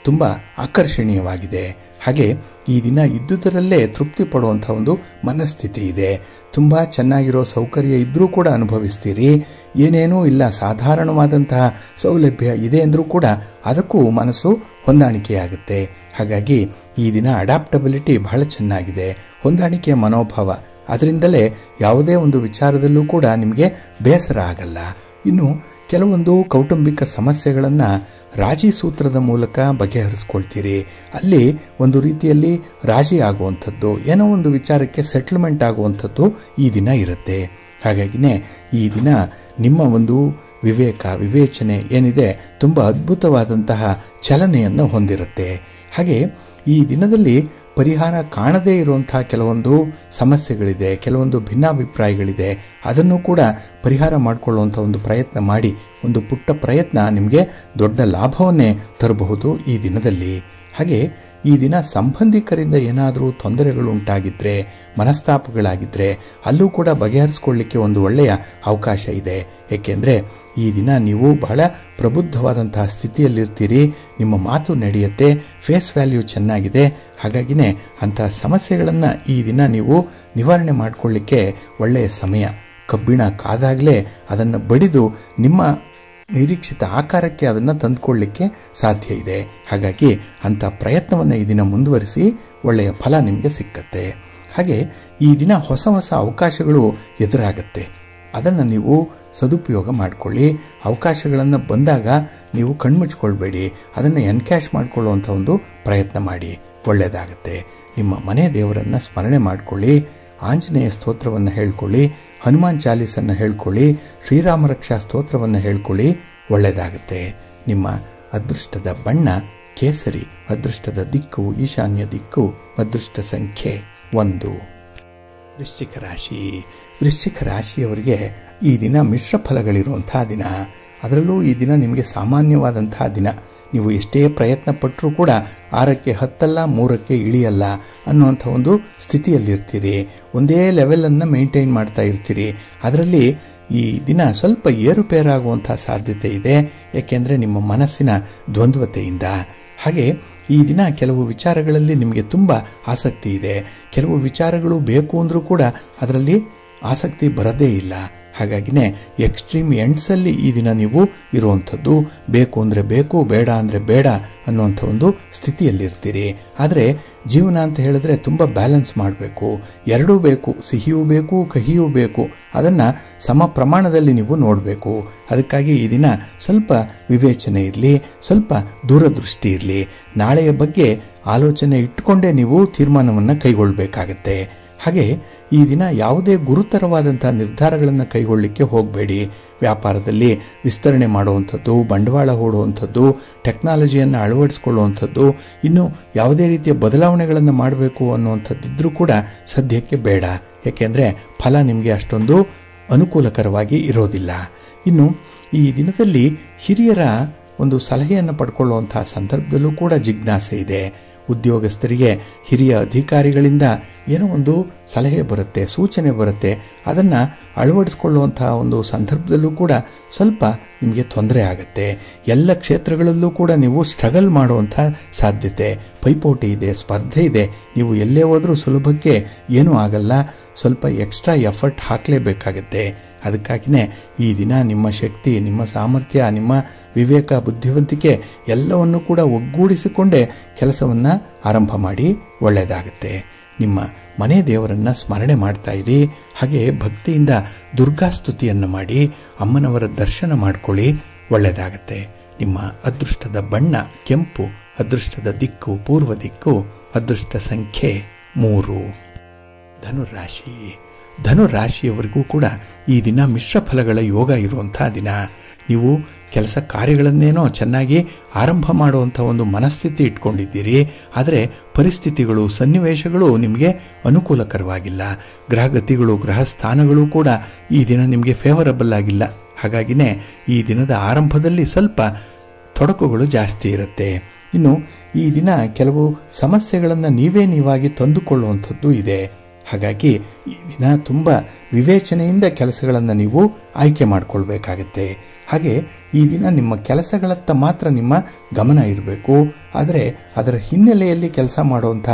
ತುಂಬ ಆಕರ್ಷಣೀಯವಾಗಿದೆ. ಹಾಗೆ ಈ ದಿನ ಇದ್ದುದರಲ್ಲೇ ತೃಪ್ತಿ ಪಡುವಂಥ ಒಂದು ಮನಸ್ಥಿತಿ ಇದೆ. ತುಂಬ ಚೆನ್ನಾಗಿರೋ ಸೌಕರ್ಯ ಇದ್ದರೂ ಕೂಡ ಅನುಭವಿಸ್ತೀರಿ. ಏನೇನೂ ಇಲ್ಲ, ಸಾಧಾರಣವಾದಂತಹ ಸೌಲಭ್ಯ ಇದೆ ಅಂದರೂ ಕೂಡ ಅದಕ್ಕೂ ಮನಸ್ಸು ಹೊಂದಾಣಿಕೆಯಾಗುತ್ತೆ. ಹಾಗಾಗಿ ಈ ದಿನ ಅಡಾಪ್ಟಬಿಲಿಟಿ ಬಹಳ ಚೆನ್ನಾಗಿದೆ, ಹೊಂದಾಣಿಕೆಯ ಮನೋಭಾವ. ಅದರಿಂದಲೇ ಯಾವುದೇ ಒಂದು ವಿಚಾರದಲ್ಲೂ ಕೂಡ ನಿಮಗೆ ಬೇಸರ ಆಗಲ್ಲ. ಇನ್ನು ಕೆಲವೊಂದು ಕೌಟುಂಬಿಕ ಸಮಸ್ಯೆಗಳನ್ನು ರಾಜಿ ಸೂತ್ರದ ಮೂಲಕ ಬಗೆಹರಿಸ್ಕೊಳ್ತೀರಿ. ಅಲ್ಲಿ ಒಂದು ರೀತಿಯಲ್ಲಿ ರಾಜಿ ಆಗುವಂಥದ್ದು, ಏನೋ ಒಂದು ವಿಚಾರಕ್ಕೆ ಸೆಟ್ಲ್ಮೆಂಟ್ ಆಗುವಂಥದ್ದು ಈ ದಿನ ಇರುತ್ತೆ. ಹಾಗಾಗಿನೇ ಈ ದಿನ ನಿಮ್ಮ ಒಂದು ವಿವೇಚನೆ ಏನಿದೆ ತುಂಬ ಅದ್ಭುತವಾದಂತಹ ಚಲನೆಯನ್ನು ಹೊಂದಿರುತ್ತೆ. ಹಾಗೆ ಈ ದಿನದಲ್ಲಿ ಪರಿಹಾರ ಕಾಣದೇ ಇರುವಂತಹ ಕೆಲವೊಂದು ಸಮಸ್ಯೆಗಳಿದೆ, ಕೆಲವೊಂದು ಭಿನ್ನಾಭಿಪ್ರಾಯಗಳಿದೆ. ಅದನ್ನು ಕೂಡ ಪರಿಹಾರ ಮಾಡಿಕೊಳ್ಳುವಂಥ ಒಂದು ಪ್ರಯತ್ನ ಮಾಡಿ. ಒಂದು ಪುಟ್ಟ ಪ್ರಯತ್ನ ನಿಮಗೆ ದೊಡ್ಡ ಲಾಭವನ್ನೇ ತರಬಹುದು ಈ ದಿನದಲ್ಲಿ. ಹಾಗೆ ಈ ದಿನ ಸಂಬಂಧಿಕರಿಂದ ಏನಾದರೂ ತೊಂದರೆಗಳು ಉಂಟಾಗಿದ್ದರೆ, ಮನಸ್ತಾಪಗಳಾಗಿದ್ದರೆ ಅಲ್ಲೂ ಕೂಡ ಬಗೆಹರಿಸ್ಕೊಳ್ಳಿಕ್ಕೆ ಒಂದು ಒಳ್ಳೆಯ ಅವಕಾಶ ಇದೆ. ಏಕೆಂದರೆ ಈ ದಿನ ನೀವು ಬಹಳ ಪ್ರಬುದ್ಧವಾದಂತಹ ಸ್ಥಿತಿಯಲ್ಲಿರ್ತೀರಿ, ನಿಮ್ಮ ಮಾತು ನಡೆಯುತ್ತೆ, ಫೇಸ್ ವ್ಯಾಲ್ಯೂ ಚೆನ್ನಾಗಿದೆ. ಹಾಗಾಗಿನೇ ಅಂತಹ ಸಮಸ್ಯೆಗಳನ್ನು ಈ ದಿನ ನೀವು ನಿವಾರಣೆ ಮಾಡಿಕೊಳ್ಳಿಕ್ಕೆ ಒಳ್ಳೆಯ ಸಮಯ. ಕಬ್ಬಿಣ ಕಾದಾಗಲೇ ಅದನ್ನು ಬಡಿದು ನಿಮ್ಮ ನಿರೀಕ್ಷಿತ ಆಕಾರಕ್ಕೆ ಅದನ್ನು ತಂದುಕೊಳ್ಳಿಕ್ಕೆ ಸಾಧ್ಯ ಇದೆ. ಹಾಗಾಗಿ ಅಂಥ ಪ್ರಯತ್ನವನ್ನು ಈ ದಿನ ಮುಂದುವರಿಸಿ, ಒಳ್ಳೆಯ ಫಲ ನಿಮಗೆ ಸಿಕ್ಕತ್ತೆ. ಹಾಗೆ ಈ ದಿನ ಹೊಸ ಹೊಸ ಅವಕಾಶಗಳು ಎದುರಾಗತ್ತೆ, ಅದನ್ನು ನೀವು ಸದುಪಯೋಗ ಮಾಡಿಕೊಳ್ಳಿ. ಅವಕಾಶಗಳನ್ನು ಬಂದಾಗ ನೀವು ಕಣ್ಮುಚ್ಕೊಳ್ಬೇಡಿ, ಅದನ್ನು ಎನ್ಕ್ಯಾಶ್ ಮಾಡಿಕೊಳ್ಳುವಂಥ ಒಂದು ಪ್ರಯತ್ನ ಮಾಡಿ, ಒಳ್ಳೆಯದಾಗುತ್ತೆ. ನಿಮ್ಮ ಮನೆ ದೇವರನ್ನು ಸ್ಮರಣೆ ಮಾಡಿಕೊಳ್ಳಿ, ಆಂಜನೇಯ ಸ್ತೋತ್ರವನ್ನು ಹೇಳ್ಕೊಳ್ಳಿ, ಹನುಮಾನ್ ಚಾಲೀಸನ್ನು ಹೇಳ್ಕೊಳ್ಳಿ, ಶ್ರೀರಾಮ ರಕ್ಷಾ ಸ್ತೋತ್ರವನ್ನು ಹೇಳ್ಕೊಳ್ಳಿ, ಒಳ್ಳೆಯದಾಗುತ್ತೆ. ನಿಮ್ಮ ಅದೃಷ್ಟದ ಬಣ್ಣ ಕೇಸರಿ, ಅದೃಷ್ಟದ ದಿಕ್ಕು ಈಶಾನ್ಯ ದಿಕ್ಕು, ಅದೃಷ್ಟ ಸಂಖ್ಯೆ 1. ವೃಶ್ಚಿಕ ರಾಶಿ. ವೃಶ್ಚಿಕ ರಾಶಿಯವರಿಗೆ ಈ ದಿನ ಮಿಶ್ರ ಫಲಗಳಿರುವಂತಹ ದಿನ. ಅದರಲ್ಲೂ ಈ ದಿನ ನಿಮಗೆ ಸಾಮಾನ್ಯವಾದಂತಹ ದಿನ. ನೀವು ಎಷ್ಟೇ ಪ್ರಯತ್ನ ಪಟ್ಟರೂ ಕೂಡ 6ಕ್ಕೆ ಹತ್ತಲ್ಲ, 3ಕ್ಕೆ ಇಳಿಯಲ್ಲ ಅನ್ನುವಂಥ ಒಂದು ಸ್ಥಿತಿಯಲ್ಲಿರ್ತೀರಿ. ಒಂದೇ ಲೆವೆಲನ್ನು ಮೇಂಟೈನ್ ಮಾಡ್ತಾ ಇರ್ತೀರಿ. ಅದರಲ್ಲಿ ಈ ದಿನ ಸ್ವಲ್ಪ ಏರುಪೇರಾಗುವಂಥ ಸಾಧ್ಯತೆ ಇದೆ, ಏಕೆಂದರೆ ನಿಮ್ಮ ಮನಸ್ಸಿನ ದ್ವಂದ್ವತೆಯಿಂದ. ಹಾಗೆ ಈ ದಿನ ಕೆಲವು ವಿಚಾರಗಳಲ್ಲಿ ನಿಮಗೆ ತುಂಬ ಆಸಕ್ತಿ ಇದೆ, ಕೆಲವು ವಿಚಾರಗಳು ಬೇಕು ಅಂದರೂ ಕೂಡ ಅದರಲ್ಲಿ ಆಸಕ್ತಿ ಬರದೇ ಇಲ್ಲ. ಹಾಗಾಗಿನೇ ಎಕ್ಸ್ಟ್ರೀಮ್ ಎಂಡ್ಸಲ್ಲಿ ಈ ದಿನ ನೀವು ಇರುವಂಥದ್ದು. ಬೇಕು ಅಂದರೆ ಬೇಕು, ಬೇಡ ಅಂದರೆ ಬೇಡ ಅನ್ನುವಂಥ ಒಂದು ಸ್ಥಿತಿಯಲ್ಲಿರ್ತೀರಿ. ಆದರೆ ಜೀವನ ಅಂತ ಹೇಳಿದ್ರೆ ತುಂಬ ಬ್ಯಾಲೆನ್ಸ್ ಮಾಡಬೇಕು, ಎರಡೂ ಬೇಕು, ಸಿಹಿಯೂ ಬೇಕು, ಕಹಿಯೂ ಬೇಕು. ಅದನ್ನು ಸಮ ಪ್ರಮಾಣದಲ್ಲಿ ನೀವು ನೋಡಬೇಕು. ಅದಕ್ಕಾಗಿ ಈ ದಿನ ಸ್ವಲ್ಪ ವಿವೇಚನೆ ಇರಲಿ, ಸ್ವಲ್ಪ ದೂರದೃಷ್ಟಿ ಇರಲಿ. ನಾಳೆಯ ಬಗ್ಗೆ ಆಲೋಚನೆ ಇಟ್ಟುಕೊಂಡೇ ನೀವು ತೀರ್ಮಾನವನ್ನು ಕೈಗೊಳ್ಳಬೇಕಾಗತ್ತೆ. ಹಾಗೆ ಈ ದಿನ ಯಾವುದೇ ಗುರುತರವಾದಂಥ ನಿರ್ಧಾರಗಳನ್ನು ಕೈಗೊಳ್ಳಲಿಕ್ಕೆ ಹೋಗಬೇಡಿ. ವ್ಯಾಪಾರದಲ್ಲಿ ವಿಸ್ತರಣೆ ಮಾಡುವಂಥದ್ದು, ಬಂಡವಾಳ ಹೂಡುವಂಥದ್ದು, ಟೆಕ್ನಾಲಜಿಯನ್ನು ಅಳವಡಿಸಿಕೊಳ್ಳುವಂಥದ್ದು, ಇನ್ನು ಯಾವುದೇ ರೀತಿಯ ಬದಲಾವಣೆಗಳನ್ನು ಮಾಡಬೇಕು ಅನ್ನುವಂಥದ್ದಿದ್ರೂ ಕೂಡ ಸದ್ಯಕ್ಕೆ ಬೇಡ. ಏಕೆಂದರೆ ಫಲ ನಿಮಗೆ ಅಷ್ಟೊಂದು ಅನುಕೂಲಕರವಾಗಿ ಇರೋದಿಲ್ಲ. ಇನ್ನು ಈ ದಿನದಲ್ಲಿ ಹಿರಿಯರ ಒಂದು ಸಲಹೆಯನ್ನು ಪಡ್ಕೊಳ್ಳುವಂಥ ಸಂದರ್ಭದಲ್ಲೂ ಕೂಡ ಜಿಜ್ಞಾಸೆ ಇದೆ. ಉದ್ಯೋಗಸ್ಥರಿಗೆ ಹಿರಿಯ ಅಧಿಕಾರಿಗಳಿಂದ ಏನೋ ಒಂದು ಸಲಹೆ ಬರುತ್ತೆ, ಸೂಚನೆ ಬರುತ್ತೆ. ಅದನ್ನು ಅಳವಡಿಸಿಕೊಳ್ಳುವಂತಹ ಒಂದು ಸಂದರ್ಭದಲ್ಲೂ ಕೂಡ ಸ್ವಲ್ಪ ನಿಮಗೆ ತೊಂದರೆ ಆಗುತ್ತೆ. ಎಲ್ಲ ಕ್ಷೇತ್ರಗಳಲ್ಲೂ ಕೂಡ ನೀವು ಸ್ಟ್ರಗಲ್ ಮಾಡುವಂಥ ಸಾಧ್ಯತೆ, ಪೈಪೋಟಿ ಇದೆ, ಸ್ಪರ್ಧೆ ಇದೆ. ನೀವು ಎಲ್ಲೇ ಹೋದರೂ ಸುಲಭಕ್ಕೆ ಏನೂ ಆಗಲ್ಲ, ಸ್ವಲ್ಪ ಎಕ್ಸ್ಟ್ರಾ ಎಫರ್ಟ್ ಹಾಕಲೇಬೇಕಾಗತ್ತೆ. ಅದಕ್ಕಾಗಿಯೇ ಈ ದಿನ ನಿಮ್ಮ ಶಕ್ತಿ, ನಿಮ್ಮ ಸಾಮರ್ಥ್ಯ, ನಿಮ್ಮ ವಿವೇಕ, ಬುದ್ಧಿವಂತಿಕೆ ಎಲ್ಲವನ್ನು ಕೂಡ ಒಗ್ಗೂಡಿಸಿಕೊಂಡೇ ಕೆಲಸವನ್ನು ಆರಂಭ ಮಾಡಿ, ಒಳ್ಳೆಯದಾಗುತ್ತೆ. ನಿಮ್ಮ ಮನೆ ದೇವರನ್ನು ಸ್ಮರಣೆ ಮಾಡ್ತಾ ಇರಿ. ಹಾಗೆ ಭಕ್ತಿಯಿಂದ ದುರ್ಗಾಸ್ತುತಿಯನ್ನು ಮಾಡಿ, ಅಮ್ಮನವರ ದರ್ಶನ ಮಾಡಿಕೊಳ್ಳಿ, ಒಳ್ಳೆಯದಾಗುತ್ತೆ. ನಿಮ್ಮ ಅದೃಷ್ಟದ ಬಣ್ಣ ಕೆಂಪು, ಅದೃಷ್ಟದ ದಿಕ್ಕು ಪೂರ್ವ ದಿಕ್ಕು, ಅದೃಷ್ಟ ಸಂಖ್ಯೆ 3. ಧನುರಾಶಿ. ಧನುರಾಶಿಯವರಿಗೂ ಕೂಡ ಈ ದಿನ ಮಿಶ್ರ ಫಲಗಳ ಯೋಗ ಇರುವಂಥ ದಿನ. ನೀವು ಕೆಲಸ ಕಾರ್ಯಗಳನ್ನೇನೋ ಚೆನ್ನಾಗಿ ಆರಂಭ ಮಾಡುವಂಥ ಒಂದು ಮನಸ್ಥಿತಿ ಇಟ್ಕೊಂಡಿದ್ದೀರಿ. ಆದರೆ ಪರಿಸ್ಥಿತಿಗಳು, ಸನ್ನಿವೇಶಗಳು ನಿಮಗೆ ಅನುಕೂಲಕರವಾಗಿಲ್ಲ. ಗ್ರಹಗತಿಗಳು, ಗ್ರಹ ಸ್ಥಾನಗಳು ಕೂಡ ಈ ದಿನ ನಿಮಗೆ ಫೇವರಬಲ್ ಆಗಿಲ್ಲ. ಹಾಗಾಗಿನೇ ಈ ದಿನದ ಆರಂಭದಲ್ಲಿ ಸ್ವಲ್ಪ ತೊಡಕುಗಳು ಜಾಸ್ತಿ ಇರುತ್ತೆ. ಇನ್ನು ಈ ದಿನ ಕೆಲವು ಸಮಸ್ಯೆಗಳನ್ನು ನೀವಾಗಿ ತಂದುಕೊಳ್ಳುವಂಥದ್ದು ಇದೆ. ಹಾಗಾಗಿ ಈ ದಿನ ತುಂಬ ವಿವೇಚನೆಯಿಂದ ಕೆಲಸಗಳನ್ನು ನೀವು ಆಯ್ಕೆ ಮಾಡಿಕೊಳ್ಬೇಕಾಗತ್ತೆ. ಹಾಗೆ ಈ ದಿನ ನಿಮ್ಮ ಕೆಲಸಗಳತ್ತ ಮಾತ್ರ ನಿಮ್ಮ ಗಮನ ಇರಬೇಕು. ಆದರೆ ಅದರ ಹಿನ್ನೆಲೆಯಲ್ಲಿ ಕೆಲಸ ಮಾಡುವಂಥ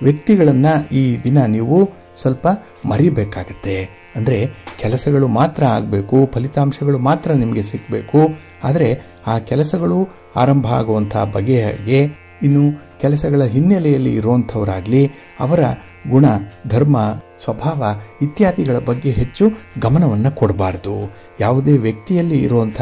ವ್ಯಕ್ತಿಗಳನ್ನು ಈ ದಿನ ನೀವು ಸ್ವಲ್ಪ ಮರಿಬೇಕಾಗತ್ತೆ. ಅಂದರೆ ಕೆಲಸಗಳು ಮಾತ್ರ ಆಗಬೇಕು, ಫಲಿತಾಂಶಗಳು ಮಾತ್ರ ನಿಮಗೆ ಸಿಗಬೇಕು. ಆದರೆ ಆ ಕೆಲಸಗಳು ಆರಂಭ ಆಗುವಂಥ ಬಗೆಗೆ ಇನ್ನು ಕೆಲಸಗಳ ಹಿನ್ನೆಲೆಯಲ್ಲಿ ಇರುವಂಥವರಾಗಲಿ ಅವರ ಗುಣ, ಧರ್ಮ, ಸ್ವಭಾವ ಇತ್ಯಾದಿಗಳ ಬಗ್ಗೆ ಹೆಚ್ಚು ಗಮನವನ್ನು ಕೊಡಬಾರ್ದು. ಯಾವುದೇ ವ್ಯಕ್ತಿಯಲ್ಲಿ ಇರುವಂಥ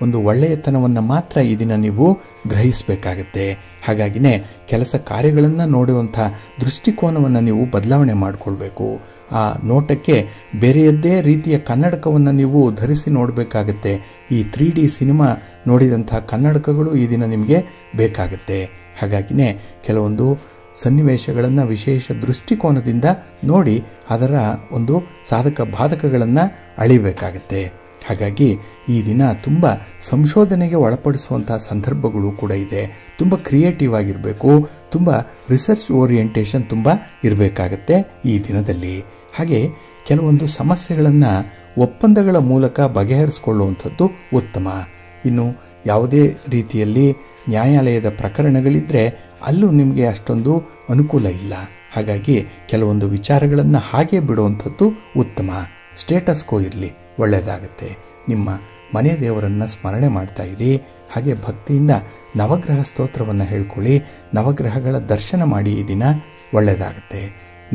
ಒಂದು ಒಳ್ಳೆಯತನವನ್ನು ಮಾತ್ರ ಈ ದಿನ ನೀವು ಗ್ರಹಿಸಬೇಕಾಗತ್ತೆ. ಹಾಗಾಗಿನೇ ಕೆಲಸ ಕಾರ್ಯಗಳನ್ನು ನೋಡುವಂಥ ದೃಷ್ಟಿಕೋನವನ್ನು ನೀವು ಬದಲಾವಣೆ ಮಾಡಿಕೊಳ್ಬೇಕು. ಆ ನೋಟಕ್ಕೆ ಬೇರೆಯದ್ದೇ ರೀತಿಯ ಕನ್ನಡಕವನ್ನು ನೀವು ಧರಿಸಿ ನೋಡಬೇಕಾಗತ್ತೆ. ಈ 3D ಸಿನಿಮಾ ನೋಡಿದಂಥ ಕನ್ನಡಕಗಳು ಈ ದಿನ ನಿಮಗೆ ಬೇಕಾಗತ್ತೆ. ಹಾಗಾಗಿನೇ ಕೆಲವೊಂದು ಸನ್ನಿವೇಶಗಳನ್ನು ವಿಶೇಷ ದೃಷ್ಟಿಕೋನದಿಂದ ನೋಡಿ ಅದರ ಒಂದು ಸಾಧಕ ಬಾಧಕಗಳನ್ನು ಅಳಿಬೇಕಾಗತ್ತೆ. ಹಾಗಾಗಿ ಈ ದಿನ ತುಂಬ ಸಂಶೋಧನೆಗೆ ಒಳಪಡಿಸುವಂಥ ಸಂದರ್ಭಗಳು ಕೂಡ ಇದೆ. ತುಂಬ ಕ್ರಿಯೇಟಿವ್ ಆಗಿರಬೇಕು, ತುಂಬ ರಿಸರ್ಚ್ ಓರಿಯೆಂಟೇಷನ್ ತುಂಬ ಇರಬೇಕಾಗತ್ತೆ ಈ ದಿನದಲ್ಲಿ. ಹಾಗೆ ಕೆಲವೊಂದು ಸಮಸ್ಯೆಗಳನ್ನು ಒಪ್ಪಂದಗಳ ಮೂಲಕ ಬಗೆಹರಿಸಿಕೊಳ್ಳುವಂಥದ್ದು ಉತ್ತಮ. ಇನ್ನು ಯಾವುದೇ ರೀತಿಯಲ್ಲಿ ನ್ಯಾಯಾಲಯದ ಪ್ರಕರಣಗಳಿದ್ದರೆ ಅಲ್ಲೂ ನಿಮಗೆ ಅಷ್ಟೊಂದು ಅನುಕೂಲ ಇಲ್ಲ. ಹಾಗಾಗಿ ಕೆಲವೊಂದು ವಿಚಾರಗಳನ್ನು ಹಾಗೆ ಬಿಡುವಂಥದ್ದು ಉತ್ತಮ. ಸ್ಟೇಟಸ್ ಕೋ ಇರಲಿ, ಒಳ್ಳೆಯದಾಗುತ್ತೆ. ನಿಮ್ಮ ಮನೆ ದೇವರನ್ನು ಸ್ಮರಣೆ ಮಾಡ್ತಾ ಇರಿ. ಹಾಗೆ ಭಕ್ತಿಯಿಂದ ನವಗ್ರಹ ಸ್ತೋತ್ರವನ್ನು ಹೇಳ್ಕೊಳ್ಳಿ. ನವಗ್ರಹಗಳ ದರ್ಶನ ಮಾಡಿ ಈ ದಿನ ಒಳ್ಳೆಯದಾಗುತ್ತೆ.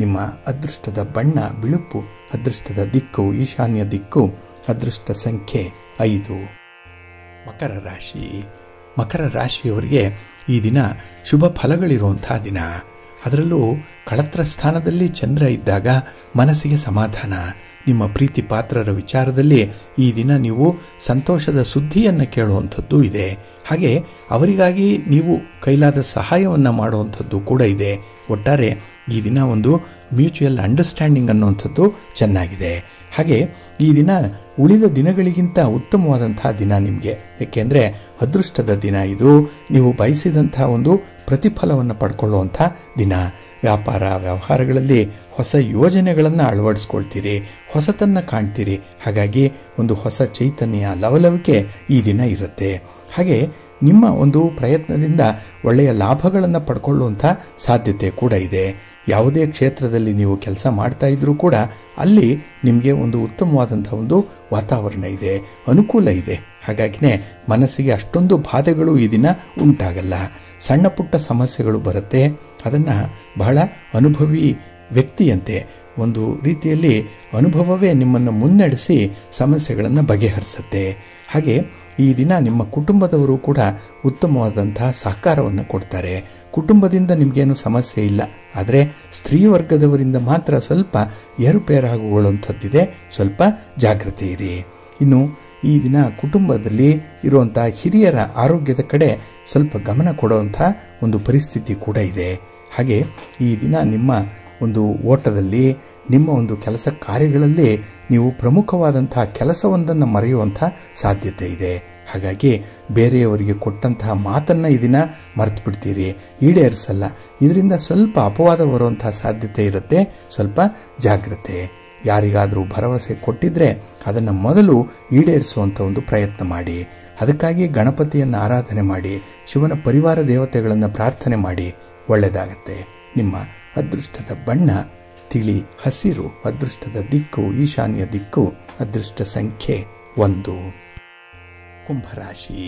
ನಿಮ್ಮ ಅದೃಷ್ಟದ ಬಣ್ಣ ಬಿಳುಪು, ಅದೃಷ್ಟದ ದಿಕ್ಕು ಈಶಾನ್ಯ ದಿಕ್ಕು, ಅದೃಷ್ಟ ಸಂಖ್ಯೆ 5. ಮಕರ ರಾಶಿ. ಮಕರ ರಾಶಿಯವರಿಗೆ ಈ ದಿನ ಶುಭ ಫಲಗಳಿರುವಂಥ ದಿನ. ಅದರಲ್ಲೂ ಕಳತ್ರ ಸ್ಥಾನದಲ್ಲಿ ಚಂದ್ರ ಇದ್ದಾಗ ಮನಸ್ಸಿಗೆ ಸಮಾಧಾನ. ನಿಮ್ಮ ಪ್ರೀತಿ ಪಾತ್ರರ ವಿಚಾರದಲ್ಲಿ ಈ ದಿನ ನೀವು ಸಂತೋಷದ ಸುದ್ದಿಯನ್ನು ಕೇಳುವಂಥದ್ದು ಇದೆ. ಹಾಗೆ ಅವರಿಗಾಗಿ ನೀವು ಕೈಲಾದ ಸಹಾಯವನ್ನು ಮಾಡುವಂಥದ್ದು ಕೂಡ ಇದೆ. ಒಟ್ಟಾರೆ ಈ ದಿನ ಒಂದು ಮ್ಯೂಚುವಲ್ ಅಂಡರ್ಸ್ಟ್ಯಾಂಡಿಂಗ್ ಅನ್ನುವಂಥದ್ದು ಚೆನ್ನಾಗಿದೆ. ಹಾಗೆ ಈ ದಿನ ಉಳಿದ ದಿನಗಳಿಗಿಂತ ಉತ್ತಮವಾದಂತಹ ದಿನ ನಿಮಗೆ. ಏಕೆಂದರೆ ಅದೃಷ್ಟದ ದಿನ ಇದು. ನೀವು ಬಯಸಿದಂಥ ಒಂದು ಪ್ರತಿಫಲವನ್ನು ಪಡ್ಕೊಳ್ಳುವಂಥ ದಿನ. ವ್ಯಾಪಾರ ವ್ಯವಹಾರಗಳಲ್ಲಿ ಹೊಸ ಯೋಜನೆಗಳನ್ನು ಅಳವಡಿಸ್ಕೊಳ್ತೀರಿ, ಹೊಸತನ್ನು ಕಾಣ್ತೀರಿ. ಹಾಗಾಗಿ ಒಂದು ಹೊಸ ಚೈತನ್ಯ, ಲವಲವಿಕೆ ಈ ದಿನ ಇರುತ್ತೆ. ಹಾಗೆ ನಿಮ್ಮ ಒಂದು ಪ್ರಯತ್ನದಿಂದ ಒಳ್ಳೆಯ ಲಾಭಗಳನ್ನು ಪಡ್ಕೊಳ್ಳುವಂಥ ಸಾಧ್ಯತೆ ಕೂಡ ಇದೆ. ಯಾವುದೇ ಕ್ಷೇತ್ರದಲ್ಲಿ ನೀವು ಕೆಲಸ ಮಾಡ್ತಾ ಇದ್ರೂ ಕೂಡ ಅಲ್ಲಿ ನಿಮಗೆ ಒಂದು ಉತ್ತಮವಾದಂಥ ಒಂದು ವಾತಾವರಣ ಇದೆ, ಅನುಕೂಲ ಇದೆ. ಹಾಗಾಗಿನೇ ಮನಸ್ಸಿಗೆ ಅಷ್ಟೊಂದು ಬಾಧೆಗಳು ಈ ದಿನ ಉಂಟಾಗಲ್ಲ. ಸಣ್ಣ ಪುಟ್ಟ ಸಮಸ್ಯೆಗಳು ಬರುತ್ತೆ. ಅದನ್ನು ಬಹಳ ಅನುಭವಿ ವ್ಯಕ್ತಿಯಂತೆ ಒಂದು ರೀತಿಯಲ್ಲಿ ಅನುಭವವೇ ನಿಮ್ಮನ್ನು ಮುನ್ನಡೆಸಿ ಸಮಸ್ಯೆಗಳನ್ನು ಬಗೆಹರಿಸುತ್ತೆ. ಹಾಗೆ ಈ ದಿನ ನಿಮ್ಮ ಕುಟುಂಬದವರು ಕೂಡ ಉತ್ತಮವಾದಂತಹ ಸಹಕಾರವನ್ನು ಕೊಡ್ತಾರೆ. ಕುಟುಂಬದಿಂದ ನಿಮಗೇನು ಸಮಸ್ಯೆ ಇಲ್ಲ, ಆದರೆ ಸ್ತ್ರೀ ವರ್ಗದವರಿಂದ ಮಾತ್ರ ಸ್ವಲ್ಪ ಏರುಪೇರಾಗುವಂಥದ್ದಿದೆ. ಸ್ವಲ್ಪ ಜಾಗೃತಿ ಇರಿ. ಇನ್ನು ಈ ದಿನ ಕುಟುಂಬದಲ್ಲಿ ಇರುವಂಥ ಹಿರಿಯರ ಆರೋಗ್ಯದ ಕಡೆ ಸ್ವಲ್ಪ ಗಮನ ಕೊಡುವಂಥ ಒಂದು ಪರಿಸ್ಥಿತಿ ಕೂಡ ಇದೆ. ಹಾಗೆ ಈ ದಿನ ನಿಮ್ಮ ಒಂದು ಓಟದಲ್ಲಿ, ನಿಮ್ಮ ಒಂದು ಕೆಲಸ ಕಾರ್ಯಗಳಲ್ಲಿ ನೀವು ಪ್ರಮುಖವಾದಂತಹ ಕೆಲಸವೊಂದನ್ನು ಮರೆಯುವಂಥ ಸಾಧ್ಯತೆ ಇದೆ. ಹಾಗಾಗಿ ಬೇರೆಯವರಿಗೆ ಕೊಟ್ಟಂತಹ ಮಾತನ್ನು ಈ ದಿನ ಮರೆತು ಬಿಡ್ತೀರಿ, ಈಡೇರಿಸಲ್ಲ. ಇದರಿಂದ ಸ್ವಲ್ಪ ಅಪವಾದ ಬರುವಂತಹ ಸಾಧ್ಯತೆ ಇರುತ್ತೆ. ಸ್ವಲ್ಪ ಜಾಗ್ರತೆ. ಯಾರಿಗಾದರೂ ಭರವಸೆ ಕೊಟ್ಟಿದ್ರೆ ಅದನ್ನು ಮೊದಲು ಈಡೇರಿಸುವಂಥ ಒಂದು ಪ್ರಯತ್ನ ಮಾಡಿ. ಅದಕ್ಕಾಗಿ ಗಣಪತಿಯನ್ನು ಆರಾಧನೆ ಮಾಡಿ, ಶಿವನ ಪರಿವಾರ ದೇವತೆಗಳನ್ನು ಪ್ರಾರ್ಥನೆ ಮಾಡಿ. ಒಳ್ಳೆಯದಾಗತ್ತೆ. ನಿಮ್ಮ ಅದೃಷ್ಟದ ಬಣ್ಣ ತಿಳಿ ಹಸಿರು, ಅದೃಷ್ಟದ ದಿಕ್ಕು ಈಶಾನ್ಯ ದಿಕ್ಕು, ಅದೃಷ್ಟ ಸಂಖ್ಯೆ 1. ಕುಂಭರಾಶಿ.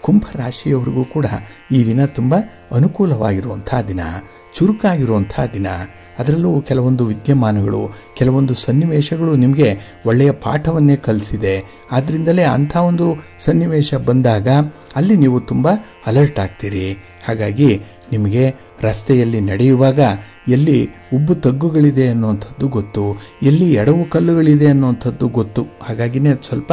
ಕುಂಭರಾಶಿಯವರಿಗೂ ಕೂಡ ಈ ದಿನ ತುಂಬ ಅನುಕೂಲವಾಗಿರುವಂಥ ದಿನ, ಚುರುಕಾಗಿರುವಂಥ ದಿನ. ಅದರಲ್ಲೂ ಕೆಲವೊಂದು ವಿದ್ಯಮಾನಗಳು, ಕೆಲವೊಂದು ಸನ್ನಿವೇಶಗಳು ನಿಮಗೆ ಒಳ್ಳೆಯ ಪಾಠವನ್ನೇ ಕಲಿಸಿದೆ. ಆದ್ದರಿಂದಲೇ ಅಂಥ ಒಂದು ಸನ್ನಿವೇಶ ಬಂದಾಗ ಅಲ್ಲಿ ನೀವು ತುಂಬ ಅಲರ್ಟ್ ಆಗ್ತೀರಿ. ಹಾಗಾಗಿ ನಿಮಗೆ ರಸ್ತೆಯಲ್ಲಿ ನಡೆಯುವಾಗ ಎಲ್ಲಿ ಉಬ್ಬು ತಗ್ಗುಗಳಿದೆ ಅನ್ನುವಂಥದ್ದು ಗೊತ್ತು, ಎಲ್ಲಿ ಎಡವು ಕಲ್ಲುಗಳಿದೆ ಅನ್ನುವಂಥದ್ದು ಗೊತ್ತು. ಹಾಗಾಗಿನೇ ಸ್ವಲ್ಪ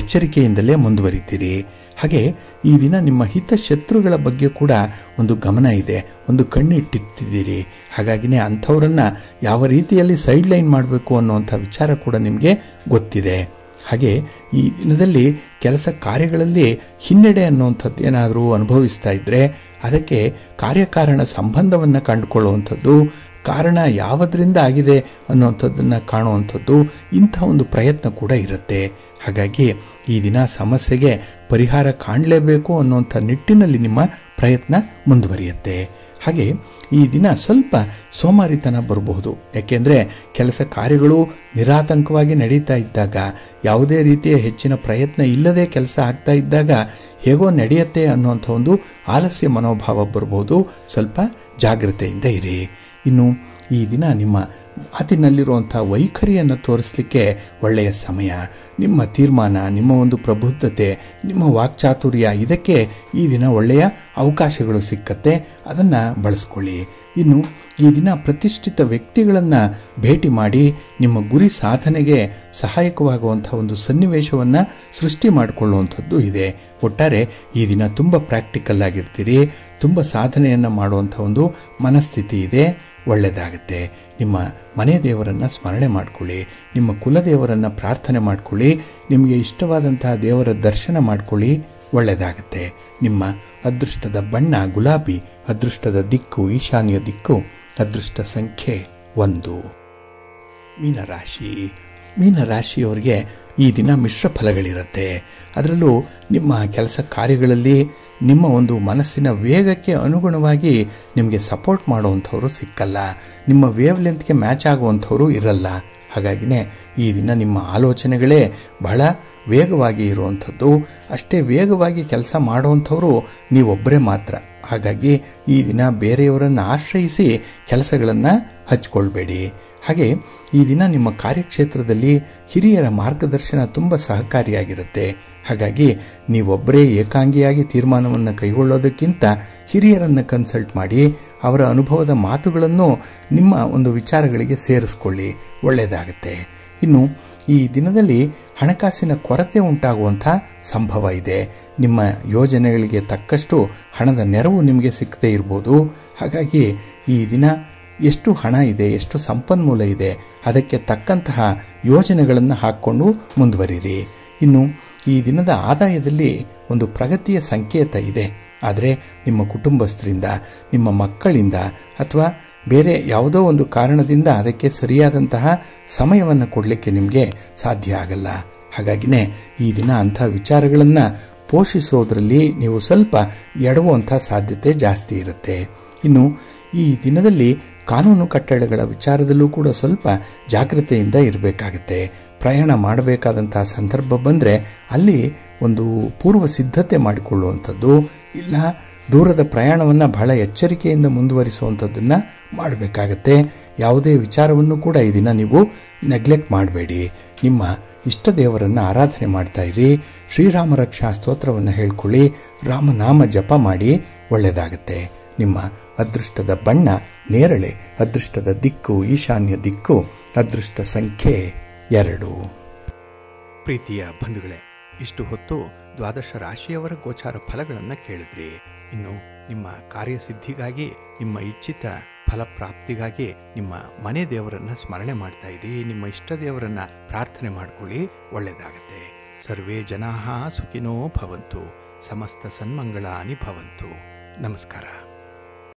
ಎಚ್ಚರಿಕೆಯಿಂದಲೇ ಮುಂದುವರಿತೀರಿ. ಹಾಗೆ ಈ ದಿನ ನಿಮ್ಮ ಹಿತಶತ್ರುಗಳ ಬಗ್ಗೆ ಕೂಡ ಒಂದು ಗಮನ ಇದೆ, ಒಂದು ಕಣ್ಣಿಟ್ಟಿರ್ತಿದ್ದೀರಿ. ಹಾಗಾಗಿನೇ ಅಂಥವರನ್ನು ಯಾವ ರೀತಿಯಲ್ಲಿ ಸೈಡ್ ಲೈನ್ ಮಾಡಬೇಕು ಅನ್ನುವಂಥ ವಿಚಾರ ಕೂಡ ನಿಮಗೆ ಗೊತ್ತಿದೆ. ಹಾಗೆ ಈ ದಿನದಲ್ಲಿ ಕೆಲಸ ಕಾರ್ಯಗಳಲ್ಲಿ ಹಿನ್ನಡೆ ಅನ್ನುವಂಥದ್ದು ಏನಾದರೂ ಅನುಭವಿಸ್ತಾ ಇದ್ದರೆ ಅದಕ್ಕೆ ಕಾರ್ಯಕಾರಣ ಸಂಬಂಧವನ್ನು ಕಂಡುಕೊಳ್ಳುವಂಥದ್ದು, ಕಾರಣ ಯಾವುದರಿಂದ ಆಗಿದೆ ಅನ್ನುವಂಥದ್ದನ್ನು ಕಾಣುವಂಥದ್ದು, ಇಂಥ ಒಂದು ಪ್ರಯತ್ನ ಕೂಡ ಇರುತ್ತೆ. ಹಾಗಾಗಿ ಈ ದಿನ ಸಮಸ್ಯೆಗೆ ಪರಿಹಾರ ಕಾಣಲೇಬೇಕು ಅನ್ನುವಂಥ ನಿಟ್ಟಿನಲ್ಲಿ ನಿಮ್ಮ ಪ್ರಯತ್ನ ಮುಂದುವರಿಯುತ್ತೆ. ಹಾಗೆ ಈ ದಿನ ಸ್ವಲ್ಪ ಸೋಮಾರಿತನ ಬರಬಹುದು. ಯಾಕೆಂದರೆ ಕೆಲಸ ಕಾರ್ಯಗಳು ನಿರಾತಂಕವಾಗಿ ನಡೀತಾ ಇದ್ದಾಗ, ಯಾವುದೇ ರೀತಿಯ ಹೆಚ್ಚಿನ ಪ್ರಯತ್ನ ಇಲ್ಲದೆ ಕೆಲಸ ಆಗ್ತಾ ಇದ್ದಾಗ ಹೇಗೋ ನಡೆಯುತ್ತೆ ಅನ್ನುವಂಥ ಒಂದು ಆಲಸ್ಯ ಮನೋಭಾವ ಬರಬಹುದು. ಸ್ವಲ್ಪ ಜಾಗ್ರತೆಯಿಂದ ಇರಿ. ಇನ್ನು ಈ ದಿನ ನಿಮ್ಮ ಮಾತಿನಲ್ಲಿರುವಂಥ ವೈಖರಿಯನ್ನು ತೋರಿಸಲಿಕ್ಕೆ ಒಳ್ಳೆಯ ಸಮಯ. ನಿಮ್ಮ ತೀರ್ಮಾನ, ನಿಮ್ಮ ಒಂದು ಪ್ರಬುದ್ಧತೆ, ನಿಮ್ಮ ವಾಕ್ಚಾತುರ್ಯ, ಇದಕ್ಕೆ ಈ ದಿನ ಒಳ್ಳೆಯ ಅವಕಾಶಗಳು ಸಿಕ್ಕತ್ತೆ. ಅದನ್ನು ಬಳಸ್ಕೊಳ್ಳಿ. ಇನ್ನು ಈ ದಿನ ಪ್ರತಿಷ್ಠಿತ ವ್ಯಕ್ತಿಗಳನ್ನು ಭೇಟಿ ಮಾಡಿ ನಿಮ್ಮ ಗುರಿ ಸಾಧನೆಗೆ ಸಹಾಯಕವಾಗುವಂಥ ಒಂದು ಸನ್ನಿವೇಶವನ್ನು ಸೃಷ್ಟಿ ಮಾಡಿಕೊಳ್ಳುವಂಥದ್ದು ಇದೆ. ಒಟ್ಟಾರೆ ಈ ದಿನ ತುಂಬ ಪ್ರಾಕ್ಟಿಕಲ್ ಆಗಿರ್ತೀರಿ. ತುಂಬ ಸಾಧನೆಯನ್ನು ಮಾಡುವಂಥ ಒಂದು ಮನಸ್ಥಿತಿ ಇದೆ. ಒಳ್ಳೆಯದಾಗುತ್ತೆ. ನಿಮ್ಮ ಮನೆ ದೇವರನ್ನು ಸ್ಮರಣೆ ಮಾಡಿಕೊಳ್ಳಿ, ನಿಮ್ಮ ಕುಲದೇವರನ್ನು ಪ್ರಾರ್ಥನೆ ಮಾಡಿಕೊಳ್ಳಿ, ನಿಮಗೆ ಇಷ್ಟವಾದಂತಹ ದೇವರ ದರ್ಶನ ಮಾಡಿಕೊಳ್ಳಿ. ಒಳ್ಳೆಯದಾಗುತ್ತೆ. ನಿಮ್ಮ ಅದೃಷ್ಟದ ಬಣ್ಣ ಗುಲಾಬಿ, ಅದೃಷ್ಟದ ದಿಕ್ಕು ಈಶಾನ್ಯ ದಿಕ್ಕು, ಅದೃಷ್ಟ ಸಂಖ್ಯೆ 1. ಮೀನರಾಶಿ. ಮೀನರಾಶಿಯವರಿಗೆ ಈ ದಿನ ಮಿಶ್ರ ಫಲಗಳಿರುತ್ತೆ. ಅದರಲ್ಲೂ ನಿಮ್ಮ ಕೆಲಸ ಕಾರ್ಯಗಳಲ್ಲಿ ನಿಮ್ಮ ಒಂದು ಮನಸ್ಸಿನ ವೇಗಕ್ಕೆ ಅನುಗುಣವಾಗಿ ನಿಮಗೆ ಸಪೋರ್ಟ್ ಮಾಡುವಂಥವರು ಸಿಕ್ಕಲ್ಲ. ನಿಮ್ಮ ವೇವ್ ಲೆಂತ್ಗೆ ಮ್ಯಾಚ್ ಆಗುವಂಥವರು ಇರಲ್ಲ. ಹಾಗಾಗಿನೇ ಈ ದಿನ ನಿಮ್ಮ ಆಲೋಚನೆಗಳೇ ಬಹಳ ವೇಗವಾಗಿ ಇರುವಂಥದ್ದು. ಅಷ್ಟೇ ವೇಗವಾಗಿ ಕೆಲಸ ಮಾಡುವಂಥವರು ನೀವೊಬ್ಬರೇ ಮಾತ್ರ. ಹಾಗಾಗಿ ಈ ದಿನ ಬೇರೆಯವರನ್ನು ಆಶ್ರಯಿಸಿ ಕೆಲಸಗಳನ್ನು ಹಚ್ಕೊಳ್ಬೇಡಿ. ಹಾಗೆ ಈ ದಿನ ನಿಮ್ಮ ಕಾರ್ಯಕ್ಷೇತ್ರದಲ್ಲಿ ಹಿರಿಯರ ಮಾರ್ಗದರ್ಶನ ತುಂಬ ಸಹಕಾರಿಯಾಗಿರುತ್ತೆ. ಹಾಗಾಗಿ ನೀವೊಬ್ಬರೇ ಏಕಾಂಗಿಯಾಗಿ ತೀರ್ಮಾನವನ್ನು ಕೈಗೊಳ್ಳೋದಕ್ಕಿಂತ ಹಿರಿಯರನ್ನು ಕನ್ಸಲ್ಟ್ ಮಾಡಿ ಅವರ ಅನುಭವದ ಮಾತುಗಳನ್ನು ನಿಮ್ಮ ಒಂದು ವಿಚಾರಗಳಿಗೆ ಸೇರಿಸ್ಕೊಳ್ಳಿ. ಒಳ್ಳೆಯದಾಗುತ್ತೆ. ಇನ್ನು ಈ ದಿನದಲ್ಲಿ ಹಣಕಾಸಿನ ಕೊರತೆ ಉಂಟಾಗುವಂಥ ಸಂಭವ ಇದೆ. ನಿಮ್ಮ ಯೋಜನೆಗಳಿಗೆ ತಕ್ಕಷ್ಟು ಹಣದ ನೆರವು ನಿಮಗೆ ಸಿಕ್ಕದೇ ಇರ್ಬೋದು. ಹಾಗಾಗಿ ಈ ದಿನ ಎಷ್ಟು ಹಣ ಇದೆ, ಎಷ್ಟು ಸಂಪನ್ಮೂಲ ಇದೆ, ಅದಕ್ಕೆ ತಕ್ಕಂತಹ ಯೋಜನೆಗಳನ್ನು ಹಾಕ್ಕೊಂಡು ಮುಂದುವರಿರಿ. ಇನ್ನು ಈ ದಿನದ ಆದಾಯದಲ್ಲಿ ಒಂದು ಪ್ರಗತಿಯ ಸಂಕೇತ ಇದೆ. ಆದರೆ ನಿಮ್ಮ ಕುಟುಂಬಸ್ಥರಿಂದ, ನಿಮ್ಮ ಮಕ್ಕಳಿಂದ ಅಥವಾ ಬೇರೆ ಯಾವುದೋ ಒಂದು ಕಾರಣದಿಂದ ಅದಕ್ಕೆ ಸರಿಯಾದಂತಹ ಸಮಯವನ್ನು ಕೊಡಲಿಕ್ಕೆ ನಿಮಗೆ ಸಾಧ್ಯ ಆಗಲ್ಲ. ಹಾಗಾಗಿನೇ ಈ ದಿನ ಅಂಥ ವಿಚಾರಗಳನ್ನು ಪೋಷಿಸೋದ್ರಲ್ಲಿ ನೀವು ಸ್ವಲ್ಪ ಎಡವುವಂಥ ಸಾಧ್ಯತೆ ಜಾಸ್ತಿ ಇರುತ್ತೆ. ಇನ್ನು ಈ ದಿನದಲ್ಲಿ ಕಾನೂನು ಕಟ್ಟಳೆಗಳ ವಿಚಾರದಲ್ಲೂ ಕೂಡ ಸ್ವಲ್ಪ ಜಾಗ್ರತೆಯಿಂದ ಇರಬೇಕಾಗುತ್ತೆ. ಪ್ರಯಾಣ ಮಾಡಬೇಕಾದಂತಹ ಸಂದರ್ಭ ಬಂದರೆ ಅಲ್ಲಿ ಒಂದು ಪೂರ್ವ ಸಿದ್ಧತೆ ಮಾಡಿಕೊಳ್ಳುವಂಥದ್ದು, ಇಲ್ಲ ದೂರದ ಪ್ರಯಾಣವನ್ನು ಬಹಳ ಎಚ್ಚರಿಕೆಯಿಂದ ಮುಂದುವರಿಸುವಂಥದ್ದನ್ನು ಮಾಡಬೇಕಾಗತ್ತೆ. ಯಾವುದೇ ವಿಚಾರವನ್ನು ಕೂಡ ಈ ದಿನ ನೀವು ನೆಗ್ಲೆಕ್ಟ್ ಮಾಡಬೇಡಿ. ನಿಮ್ಮ ಇಷ್ಟ ದೇವರನ್ನು ಆರಾಧನೆ ಮಾಡ್ತಾ ಇರಿ. ಶ್ರೀರಾಮ ರಕ್ಷಾ ಸ್ತೋತ್ರವನ್ನು ಹೇಳ್ಕೊಳ್ಳಿ. ರಾಮನಾಮ ಜಪ ಮಾಡಿ. ಒಳ್ಳೆಯದಾಗುತ್ತೆ. ನಿಮ್ಮ ಅದೃಷ್ಟದ ಬಣ್ಣ ನೇರಳೆ, ಅದೃಷ್ಟದ ದಿಕ್ಕು ಈಶಾನ್ಯ ದಿಕ್ಕು, ಅದೃಷ್ಟ ಸಂಖ್ಯೆ 2. ಪ್ರೀತಿಯ ಬಂಧುಗಳೇ, ಇಷ್ಟು ಹೊತ್ತು ದ್ವಾದಶ ರಾಶಿಯವರ ಗೋಚಾರ ಫಲಗಳನ್ನು ಕೇಳಿದ್ರಿ. ಇನ್ನು ನಿಮ್ಮ ಕಾರ್ಯಸಿದ್ಧಿಗಾಗಿ, ನಿಮ್ಮ ಇಚ್ಛಿತ ಫಲಪ್ರಾಪ್ತಿಗಾಗಿ ನಿಮ್ಮ ಮನೆ ದೇವರನ್ನ ಸ್ಮರಣೆ ಮಾಡ್ತಾ ಇರಿ. ನಿಮ್ಮ ಇಷ್ಟ ದೇವರನ್ನ ಪ್ರಾರ್ಥನೆ ಮಾಡ್ಕೊಳ್ಳಿ. ಒಳ್ಳೆಯದಾಗುತ್ತೆ. ಸರ್ವೇ ಜನಾಃ ಸುಖಿನೋ ಭವಂತು. ಸಮಸ್ತ ಸನ್ಮಂಗಳಾನಿ ಭವಂತು. ನಮಸ್ಕಾರ.